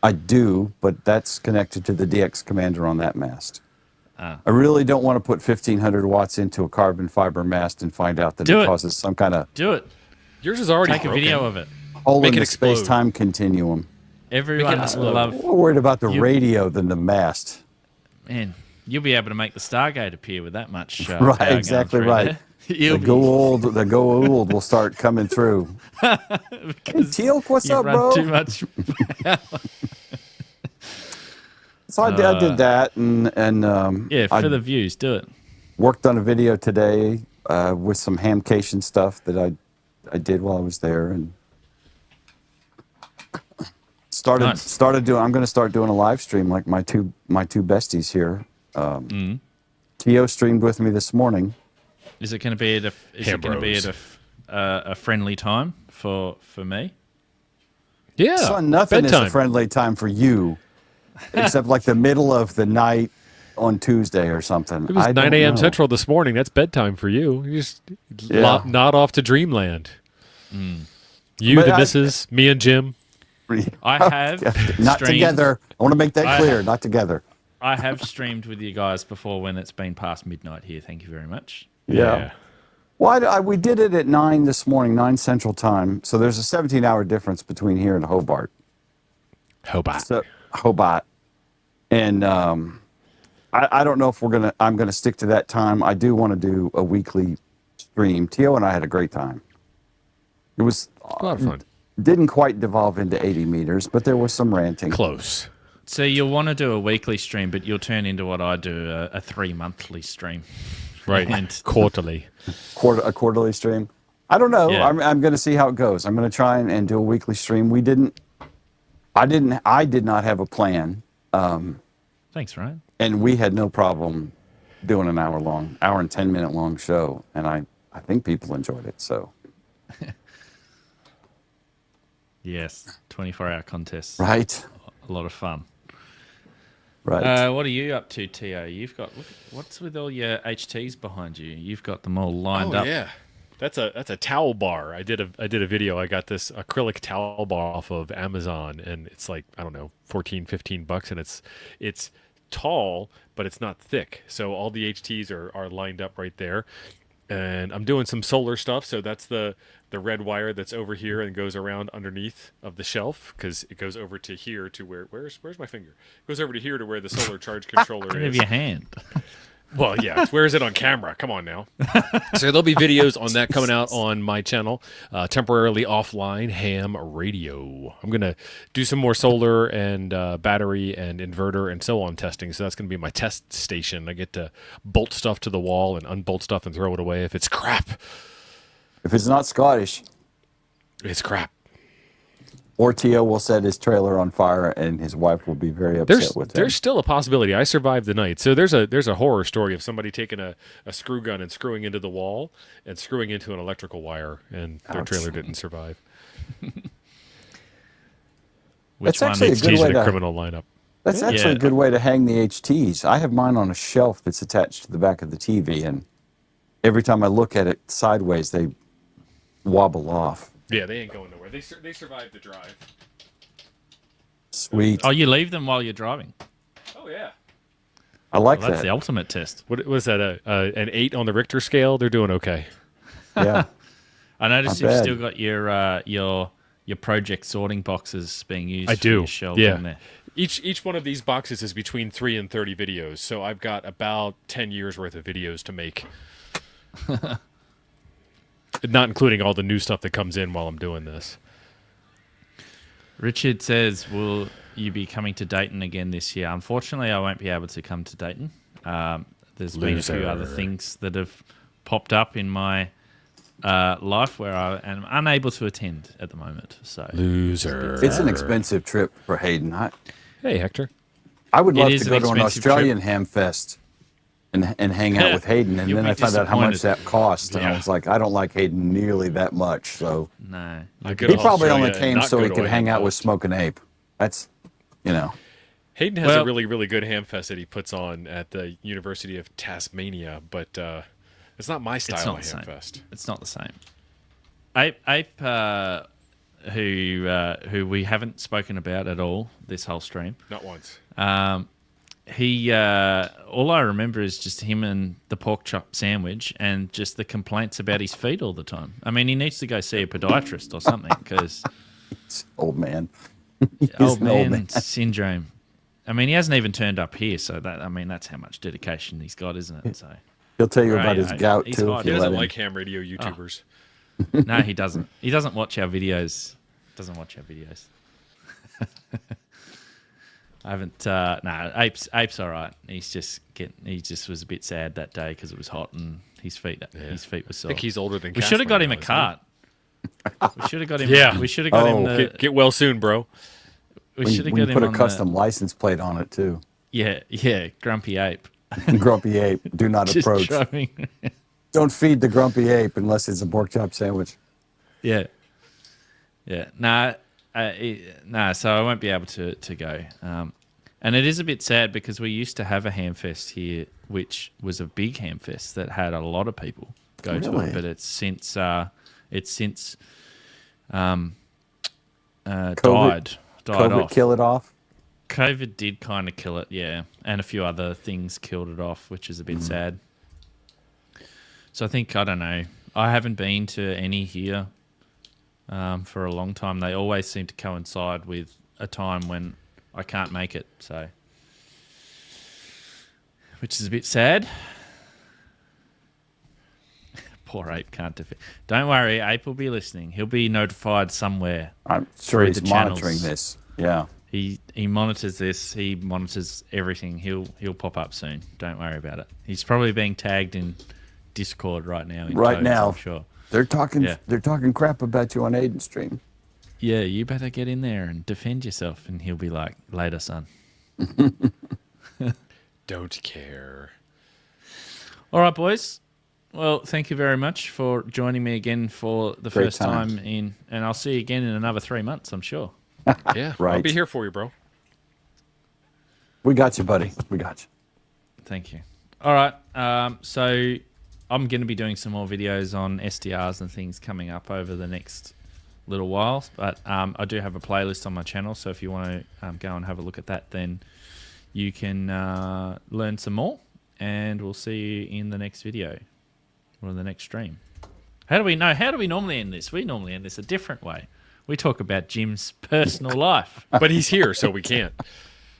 Speaker 3: I do, but that's connected to the DX commander on that mast.
Speaker 1: Ah.
Speaker 3: I really don't want to put 1500 watts into a carbon fiber mast and find out that
Speaker 1: Do
Speaker 3: it
Speaker 1: it.
Speaker 3: causes some kind of
Speaker 1: Do it.
Speaker 2: Yours is already
Speaker 1: Take a
Speaker 2: broken.
Speaker 1: video of it.
Speaker 3: hole
Speaker 2: Make
Speaker 3: in
Speaker 2: it
Speaker 3: the
Speaker 2: explode.
Speaker 3: space-time continuum.
Speaker 1: Everyone will love.
Speaker 3: More worried about the
Speaker 1: You-
Speaker 3: radio than the mast.
Speaker 1: Man, you'll be able to make the Stargate appear with that much.
Speaker 3: Right,
Speaker 1: power going
Speaker 3: exactly
Speaker 1: through
Speaker 3: right.
Speaker 1: there. You'll
Speaker 3: The
Speaker 1: be-
Speaker 3: Goa'uld will start coming through. Hey, Teal, what's
Speaker 1: you
Speaker 3: up,
Speaker 1: run
Speaker 3: bro?
Speaker 1: too much.
Speaker 3: So I did that, and
Speaker 1: Yeah,
Speaker 3: I
Speaker 1: for the views, do it.
Speaker 3: worked on a video today with some hamcation stuff that I did while I was there, and started doing. I'm going to start doing a live stream like my two besties here. Tio streamed with me this morning.
Speaker 1: Is it going to be at a friendly time for me?
Speaker 2: Yeah.
Speaker 3: Son, nothing
Speaker 2: bedtime.
Speaker 3: is a friendly time for you, except like the middle of the night on Tuesday or something.
Speaker 2: It was 9 a.m. Central this morning. That's bedtime for you. You just nod off to dreamland. You,
Speaker 3: But
Speaker 2: the missus, me and Jim.
Speaker 1: I have
Speaker 3: not
Speaker 1: streamed-
Speaker 3: together. I want to make that clear. Not together.
Speaker 1: I have streamed with you guys before when it's been past midnight here. Thank you very much.
Speaker 3: Yeah. Well, we did it at 9 this morning, 9 Central Time. So there's a 17-hour difference between here and Hobart. Hobart. And I don't know if I'm gonna stick to that time. I do want to do a weekly stream. Tio and I had a great time. It was
Speaker 2: A lot of fun.
Speaker 3: Didn't quite devolve into 80 meters, but there was some ranting.
Speaker 2: Close.
Speaker 1: So you'll want to do a weekly stream, but you'll turn into what I do, a 3-monthly stream.
Speaker 2: Right.
Speaker 1: And
Speaker 2: Quarterly.
Speaker 3: A quarterly stream. I don't know.
Speaker 1: Yeah.
Speaker 3: I'm going to see how it goes. I'm going to try and do a weekly stream. I did not have a plan.
Speaker 1: Thanks, Ryan.
Speaker 3: And we had no problem doing an hour and 10-minute long show. And I think people enjoyed it. So.
Speaker 1: Yes. 24-hour contests.
Speaker 3: Right.
Speaker 1: A lot of fun.
Speaker 3: Right.
Speaker 1: What are you up to, Tio? You've got what's with all your HTs behind you? You've got them all lined up.
Speaker 2: Yeah. That's a towel bar. I did a video. I got this acrylic towel bar off of Amazon, and it's like, I don't know, $14-15, and it's tall, but it's not thick. So all the HTs are lined up right there. And I'm doing some solar stuff, so that's the red wire that's over here and goes around underneath of the shelf, because it goes over to here to where's my finger? It goes over to here to where the solar charge controller
Speaker 1: Give
Speaker 2: is.
Speaker 1: your hand.
Speaker 2: Well, yeah, where is it on camera? Come on now. So there'll be videos on that coming out on my channel, temporarily offline ham radio. I'm going to do some more solar and battery and inverter and so on testing. So that's going to be my test station. I get to bolt stuff to the wall and unbolt stuff and throw it away if it's crap.
Speaker 3: If it's not Scottish.
Speaker 2: It's crap.
Speaker 3: Or Tio will set his trailer on fire, and his wife will be very upset with him.
Speaker 2: There's still a possibility. I survived the night. So there's a horror story of somebody taking a screw gun and screwing into the wall and screwing into an electrical wire, and their trailer didn't survive.
Speaker 3: That's actually a good way to
Speaker 2: criminal lineup.
Speaker 3: That's actually a good way to hang the HTs. I have mine on a shelf that's attached to the back of the TV, and every time I look at it sideways, they wobble off.
Speaker 2: Yeah, they ain't going nowhere. They survived the drive.
Speaker 3: Sweet.
Speaker 1: Oh, you leave them while you're driving.
Speaker 2: Oh yeah.
Speaker 3: I like
Speaker 1: That's
Speaker 3: that.
Speaker 1: the ultimate test.
Speaker 2: What was that? An 8 on the Richter scale? They're doing okay.
Speaker 3: Yeah.
Speaker 1: I noticed
Speaker 3: Not
Speaker 1: you've
Speaker 3: bad.
Speaker 1: still got your project sorting boxes being used.
Speaker 2: I
Speaker 1: for
Speaker 2: do.
Speaker 1: Your shelves
Speaker 2: Yeah.
Speaker 1: in there.
Speaker 2: Each one of these boxes is between 3 and 30 videos, so I've got about 10 years worth of videos to make. Not including all the new stuff that comes in while I'm doing this.
Speaker 1: Richard says, "Will you be coming to Dayton again this year?" Unfortunately, I won't be able to come to Dayton. There's been a few other things that have popped up in my life where I am unable to attend at the moment. So
Speaker 2: Loser.
Speaker 3: It's an expensive trip for Hayden.
Speaker 2: Hey, Hector.
Speaker 3: I would love
Speaker 1: is
Speaker 3: to
Speaker 1: an
Speaker 3: go to an
Speaker 1: expensive
Speaker 3: Australian ham fest and hang out with Hayden, and
Speaker 1: You'll
Speaker 3: then
Speaker 1: be
Speaker 3: I found out how much
Speaker 1: disappointed.
Speaker 3: that cost, and I
Speaker 2: Yeah.
Speaker 3: was like, I don't like Hayden nearly that much. So
Speaker 1: no.
Speaker 2: I go
Speaker 3: he
Speaker 2: to
Speaker 3: probably
Speaker 2: Australia
Speaker 3: only
Speaker 2: and
Speaker 3: came
Speaker 2: not
Speaker 3: so
Speaker 2: go
Speaker 3: he
Speaker 2: to
Speaker 3: could
Speaker 2: a
Speaker 3: hang
Speaker 2: ham
Speaker 3: out with
Speaker 2: fest.
Speaker 3: Smoke and Ape. That's,
Speaker 2: Hayden has
Speaker 1: Well-
Speaker 2: a really, really good ham fest that he puts on at the University of Tasmania, but it's not my style
Speaker 1: not
Speaker 2: of
Speaker 1: the
Speaker 2: ham
Speaker 1: same.
Speaker 2: fest.
Speaker 1: It's not the same. Ape who we haven't spoken about at all this whole stream.
Speaker 2: Not once.
Speaker 1: He all I remember is just him and the pork chop sandwich and just the complaints about his feet all the time. I mean, he needs to go see a podiatrist or something because
Speaker 3: old man.
Speaker 1: old
Speaker 3: an old
Speaker 1: man
Speaker 3: man.
Speaker 1: syndrome. I mean, he hasn't even turned up here, so that's how much dedication he's got, isn't it? So
Speaker 3: He'll tell you
Speaker 1: Right,
Speaker 3: about his
Speaker 1: yeah,
Speaker 3: gout
Speaker 1: he's
Speaker 3: too.
Speaker 1: hot.
Speaker 3: If
Speaker 2: He
Speaker 3: you let
Speaker 2: doesn't
Speaker 3: him.
Speaker 2: like ham radio YouTubers.
Speaker 1: no, he doesn't. He doesn't watch our videos. Doesn't watch our videos. I haven't. No, Ape's all right. He just was a bit sad that day because it was hot and his feet were sore.
Speaker 2: I think he's older than.
Speaker 1: We should have got him a cart. We should have got him. Yeah, we should have got him.
Speaker 2: Get well soon, bro.
Speaker 1: We should have got him.
Speaker 3: Put a custom license plate on it too.
Speaker 1: Yeah, Grumpy Ape.
Speaker 3: Grumpy Ape, do not
Speaker 1: Just
Speaker 3: approach.
Speaker 1: showing.
Speaker 3: Don't feed the Grumpy Ape unless it's a pork chop sandwich.
Speaker 1: Yeah. Nah, so I won't be able to go. And it is a bit sad because we used to have a hamfest here, which was a big hamfest that had a lot of people go to it, but it's since died
Speaker 3: COVID
Speaker 1: off.
Speaker 3: kill it off?
Speaker 1: COVID did kind of kill it, yeah. And a few other things killed it off, which is a bit sad. So I think, I don't know, I haven't been to any here for a long time. They always seem to coincide with a time when I can't make it, so which is a bit sad. Poor Ape can't defend. Don't worry, Ape will be listening. He'll be notified somewhere.
Speaker 3: I'm sure he's monitoring this. Yeah.
Speaker 1: He monitors this. He monitors everything. He'll pop up soon. Don't worry about it. He's probably being tagged in Discord right now.
Speaker 3: Right now,
Speaker 1: I'm sure.
Speaker 3: They're talking crap about you on Aiden stream.
Speaker 1: Yeah, you better get in there and defend yourself. And he'll be like, later, son.
Speaker 2: Don't care.
Speaker 1: All right, boys. Well, thank you very much for joining me again for the first time in, and I'll see you again in another 3 months, I'm sure.
Speaker 2: Yeah,
Speaker 3: right.
Speaker 2: I'll be here for you, bro.
Speaker 3: We got you, buddy. We got you.
Speaker 1: Thank you. All right. So I'm going to be doing some more videos on SDRs and things coming up over the next little while. But I do have a playlist on my channel, so if you want to go and have a look at that, then you can learn some more. And we'll see you in the next video or in the next stream. How do we normally end this? We normally end this a different way. We talk about Jim's personal life.
Speaker 2: But he's here, so we can't.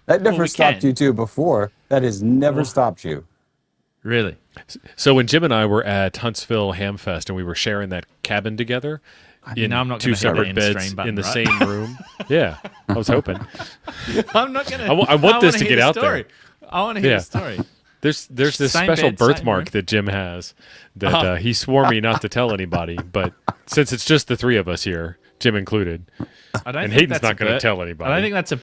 Speaker 3: That never stopped you two before. That has never stopped you.
Speaker 1: Really?
Speaker 2: So when Jim and I were at Huntsville Hamfest and we were sharing that cabin together in
Speaker 1: I'm not
Speaker 2: two separate beds in the same room. Yeah, I was hoping.
Speaker 1: I'm not going to.
Speaker 2: I want this to get out there.
Speaker 1: I want to hear the story.
Speaker 2: There's this
Speaker 1: Same
Speaker 2: special
Speaker 1: bed,
Speaker 2: birthmark that Jim has that he swore me not to tell anybody. But since it's just the three of us here, Jim included, and Hayden's not going to tell anybody.
Speaker 1: I don't think that's a